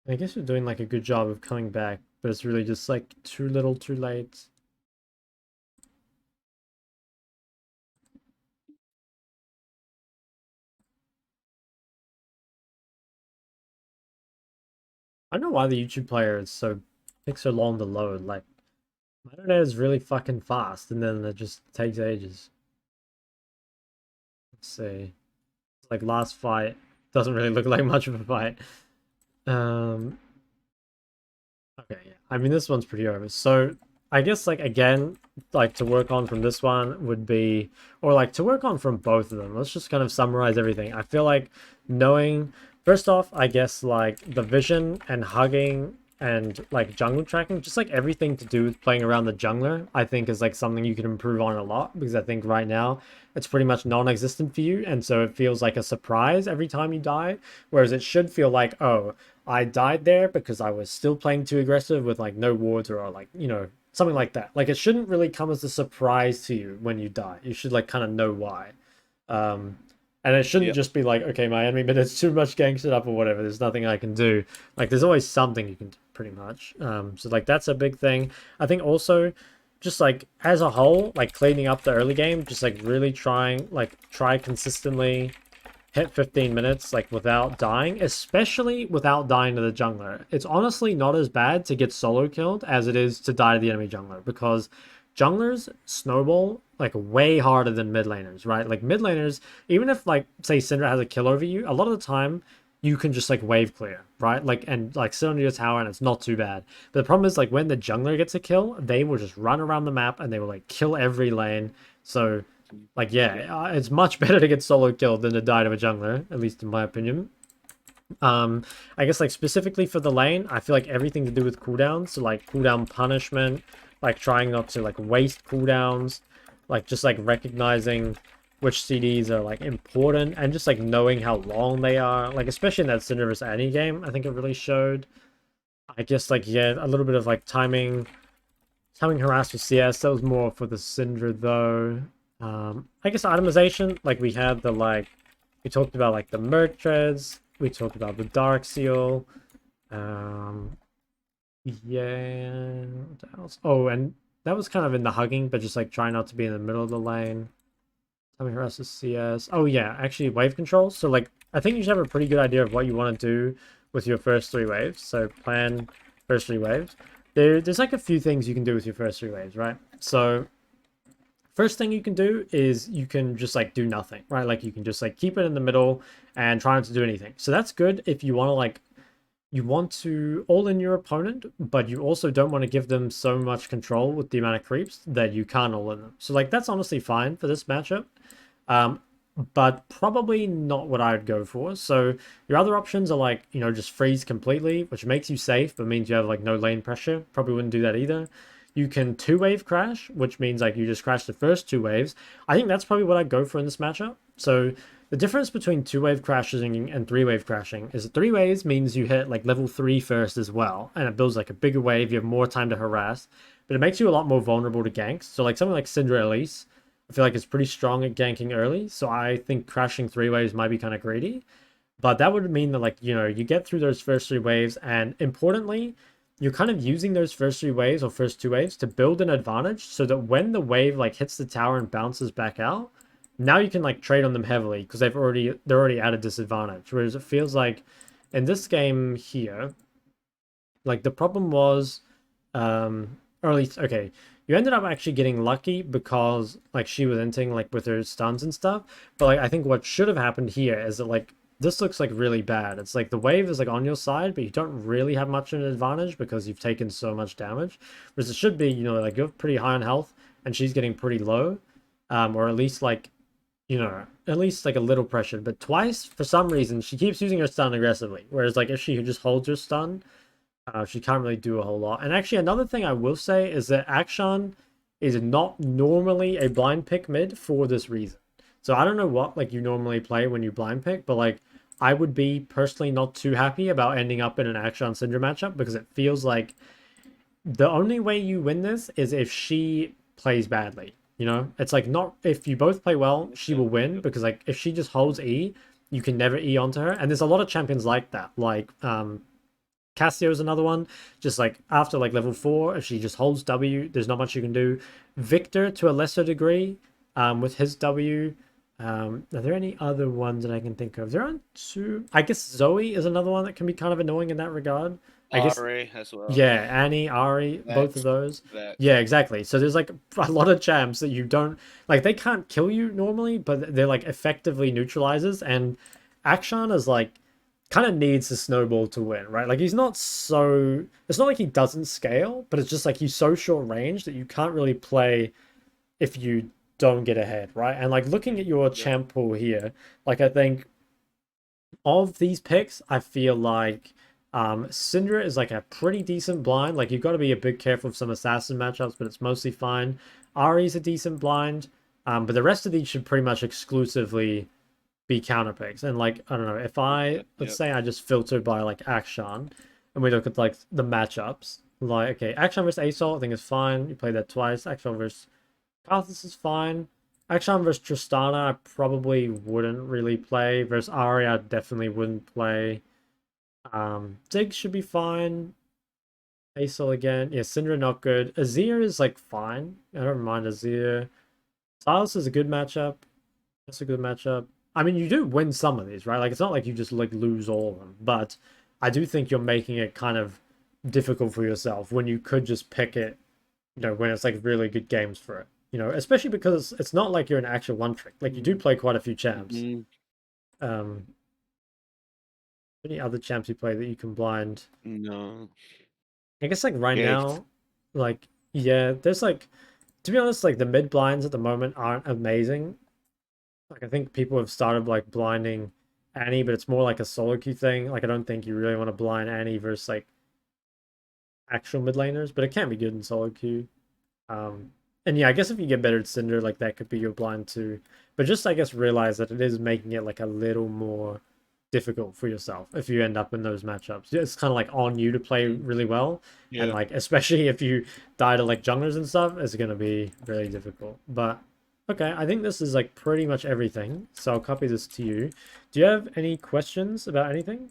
I guess you're doing like a good job of coming back, but it's really just like too little, too late. I don't know why the YouTube player is so takes so long to load. Like my internet is really fucking fast, and then it just takes ages. Let's see. Like last fight doesn't really look like much of a fight. Um, okay, yeah. I mean, this one's pretty over. So I guess like again, like to work on from this one would be, or like to work on from both of them. Let's just kind of summarize everything. I feel like knowing, first off, I guess like the vision and hugging and like jungle tracking, just like everything to do with playing around the jungler, I think is like something you can improve on a lot because I think right now it's pretty much non-existent for you, and so it feels like a surprise every time you die, whereas it should feel like, oh, I died there because I was still playing too aggressive with like no wards or like, you know, something like that. Like it shouldn't really come as a surprise to you when you die. You should like kind of know why. Um, and it shouldn't Yep. just be like, okay, my enemy minutes too much gang shit up or whatever. There's nothing I can do. Like there's always something you can do, pretty much. So like that's a big thing. I think also just like as a whole, like cleaning up the early game, just like really try consistently hit 15 minutes like without dying, especially without dying to the jungler. It's honestly not as bad to get solo killed as it is to die to the enemy jungler because junglers snowball like way harder than mid laners, right? Like mid laners, even if like say Syndra has a kill over you, a lot of the time you can just like wave clear, right? Like and like sit under your tower and it's not too bad. But the problem is like when the jungler gets a kill, they will just run around the map and they will like kill every lane. So like, Yep. yeah, it's much better to get solo killed than to die to a jungler, at least in my opinion. Um, I guess like specifically for the lane, I feel like everything to do with cooldowns, so like cooldown punishment, like trying not to like waste cooldowns, like just like recognizing which CDs are like important and just like knowing how long they are, like especially in that Syndra vs Annie game, I think it really showed. I guess like yeah, a little bit of like timing harass with CS, that was more for the Syndra though. I guess itemization, like we had the like, we talked about like the merc treads, we talked about the dark seal. Um, yeah, what else? Oh, and that was kind of in the hugging, but just like try not to be in the middle of the lane. Timing harass with CS. Oh yeah, actually wave control. So like, I think you should have a pretty good idea of what you want to do with your first three waves. So plan first three waves. There's like a few things you can do with your first three waves, right? So first thing you can do is you can just like do nothing, right? Like you can just like keep it in the middle and try not to do anything. So that's good if you want to like you want to all in your opponent, but you also don't want to give them so much control with the amount of creeps that you can't all in them. So like that's honestly fine for this matchup. Um, but probably not what I would go for. So your other options are like, you know, just freeze completely, which makes you safe, but means you have like no lane pressure. Probably wouldn't do that either. You can two-wave crash, which means like you just crash the first two waves. I think that's probably what I'd go for in this matchup. So the difference between two-wave crashing and three-wave crashing is that three waves means you hit like level 3 first as well, and it builds like a bigger wave, you have more time to harass, but it makes you a lot more vulnerable to ganks. So like something like Syndra Elise, I feel like it's pretty strong at ganking early, so I think crashing three waves might be kind of greedy. But that would mean that, like, you know, you get through those first three waves, and importantly, you're kind of using those first three waves or first two waves to build an advantage so that when the wave like hits the tower and bounces back out, now you can like trade on them heavily because they're already at a disadvantage. Whereas it feels like in this game here, like the problem was early okay, you ended up actually getting lucky because like she was inting like with her stuns and stuff. But like I think what should have happened here is that like this looks like really bad. It's like the wave is like on your side, but you don't really have much of an advantage because you've taken so much damage. Whereas it should be, like you're pretty high on health and she's getting pretty low, or at least like at least like a little pressure. But twice, for some reason, she keeps using her stun aggressively. Whereas like if she just holds her stun, she can't really do a whole lot. And actually, another thing I will say is that Akshan is not normally a blind pick mid for this reason. So I don't know what like you normally play when you blind pick, but like I would be personally not too happy about ending up in an Akshan Syndra matchup because it feels like the only way you win this is if she plays badly. It's like not if you both play well, she will win because like if she just holds E, you can never E onto her. And there's a lot of champions like that. Like Cassio's another one. Just like after like level 4, if she just holds W, there's not much you can do. Victor to a lesser degree, with his W. Are there any other ones that I can think of? There aren't two. I guess Zoe is another one that can be kind of annoying in that regard. I guess Ari as well. yeah, Annie, Ari, both of Vex. those. Vex. Yeah, exactly. So there's like a lot of champs that you don't like. They can't kill you normally, but they're like effectively neutralizers. And Akshan is like kind of needs the snowball to win, right? Like he's not so. It's not like he doesn't scale, but it's just like he's so short range that you can't really play if you don't get ahead, right? And like looking at your champ pool here, like I think of these picks, I feel like Syndra is like a pretty decent blind. Like you've got to be a bit careful of some assassin matchups, but it's mostly fine. Ari's a decent blind, but the rest of these should pretty much exclusively be counter picks. And like I don't know, if let's say I just filter by like Akshan, and we look at like the matchups. Like okay, Akshan versus Assault I think is fine. You played that twice. Akshan versus Karthus is fine. Akshan versus Tristana, I probably wouldn't really play. Versus Ari, I definitely wouldn't play. Ziggs should be fine. Aesol again. Yeah, Syndra not good. Azir is like fine. I don't mind Azir. Silas is a good matchup. That's a good matchup. I mean, you do win some of these, right? Like, it's not like you just like lose all of them. But I do think you're making it kind of difficult for yourself when you could just pick it, when it's like really good games for it. Especially because it's not like you're an actual one trick. Like you do play quite a few champs. Any other champs you play that you can blind? No. I guess like right Yeah. now, like yeah, there's like to be honest, like the mid blinds at the moment aren't amazing. Like I think people have started like blinding Annie, but it's more like a solo queue thing. Like I don't think you really want to blind Annie versus like actual mid laners, but it can be good in solo queue. And yeah, I guess if you get better at Cinder, like that could be your blind too. But just I guess realize that it is making it like a little more difficult for yourself if you end up in those matchups. It's kind of like on you to play really well, and like especially if you die to like junglers and stuff, it's gonna be really difficult. But okay, I think this is like pretty much everything. So I'll copy this to you. Do you have any questions about anything?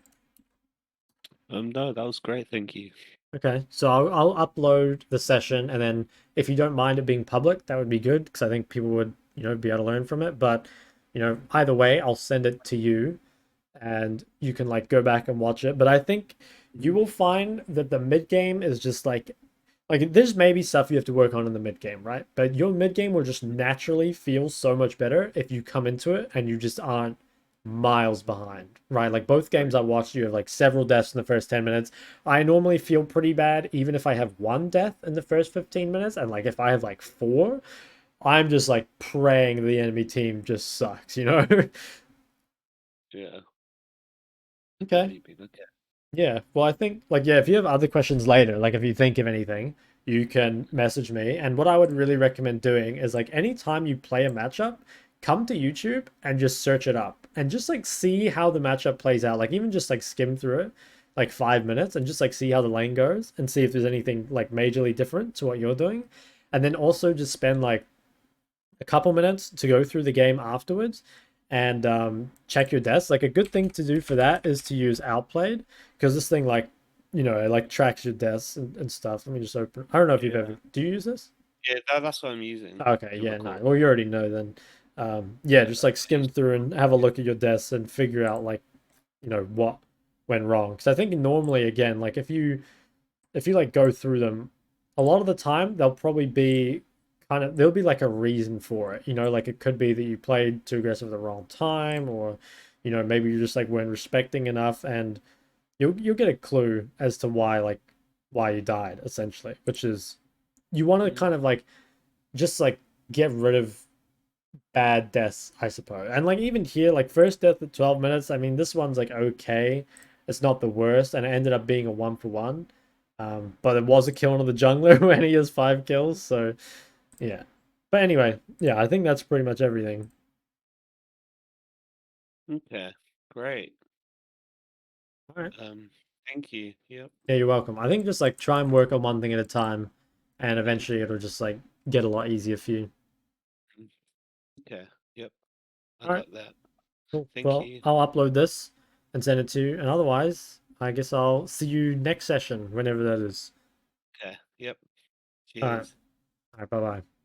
No, that was great. Thank you. Okay, so I'll upload the session, and then if you don't mind it being public, that would be good because I think people would be able to learn from it. But either way, I'll send it to you, and you can like go back and watch it. But I think you will find that the mid game is just like there's maybe stuff you have to work on in the mid game, right? But your mid game will just naturally feel so much better if you come into it and you just aren't miles behind, right? Like both games I watched, you have like several deaths in the first 10 minutes. I normally feel pretty bad even if I have one death in the first 15 minutes. And like if I have like four, I'm just like praying the enemy team just sucks, Yeah. Okay. Maybe. Okay. Yeah. Well, I think like yeah, if you have other questions later, like if you think of anything, you can message me. And what I would really recommend doing is like anytime you play a matchup, come to YouTube and just search it up and just like see how the matchup plays out. Like even just like skim through it like 5 minutes and just like see how the lane goes and see if there's anything like majorly different to what you're doing. And then also just spend like a couple minutes to go through the game afterwards and check your deaths. Like a good thing to do for that is to use outplayed because this thing like it like tracks your deaths and stuff. Let me just open. I don't know if you've ever. Do you use this? Yeah, that's what I'm using. Okay, yeah, no. Well, you already know then. Yeah, just like skim through and have a look at your deaths and figure out like what went wrong. Because I think normally again, like if you like go through them a lot of the time they'll probably be there'll be like a reason for it. You know, like it could be that you played too aggressive at the wrong time, or maybe you just like weren't respecting enough, and you'll get a clue as to why you died essentially, which is you want to Mm. kind of like just like get rid of bad deaths, I suppose. And like even here, like first death at 12 minutes, I mean this one's like okay. It's not the worst, and it ended up being a 1 for 1. But it was a kill on the jungler when he has 5 kills, so yeah. But anyway, yeah, I think that's pretty much everything. Okay, great. All right. Thank you. Yep. Yeah, you're welcome. I think just like try and work on one thing at a time, and Mm, eventually it'll just like get a lot easier for you. mm. Okay. Yep. I All right. got that. Cool. Thank Well, you. I'll upload this and send it to you, and otherwise, I guess I'll see you next session, whenever that is. Okay. Yep. All right. Cheers. All right. Bye bye.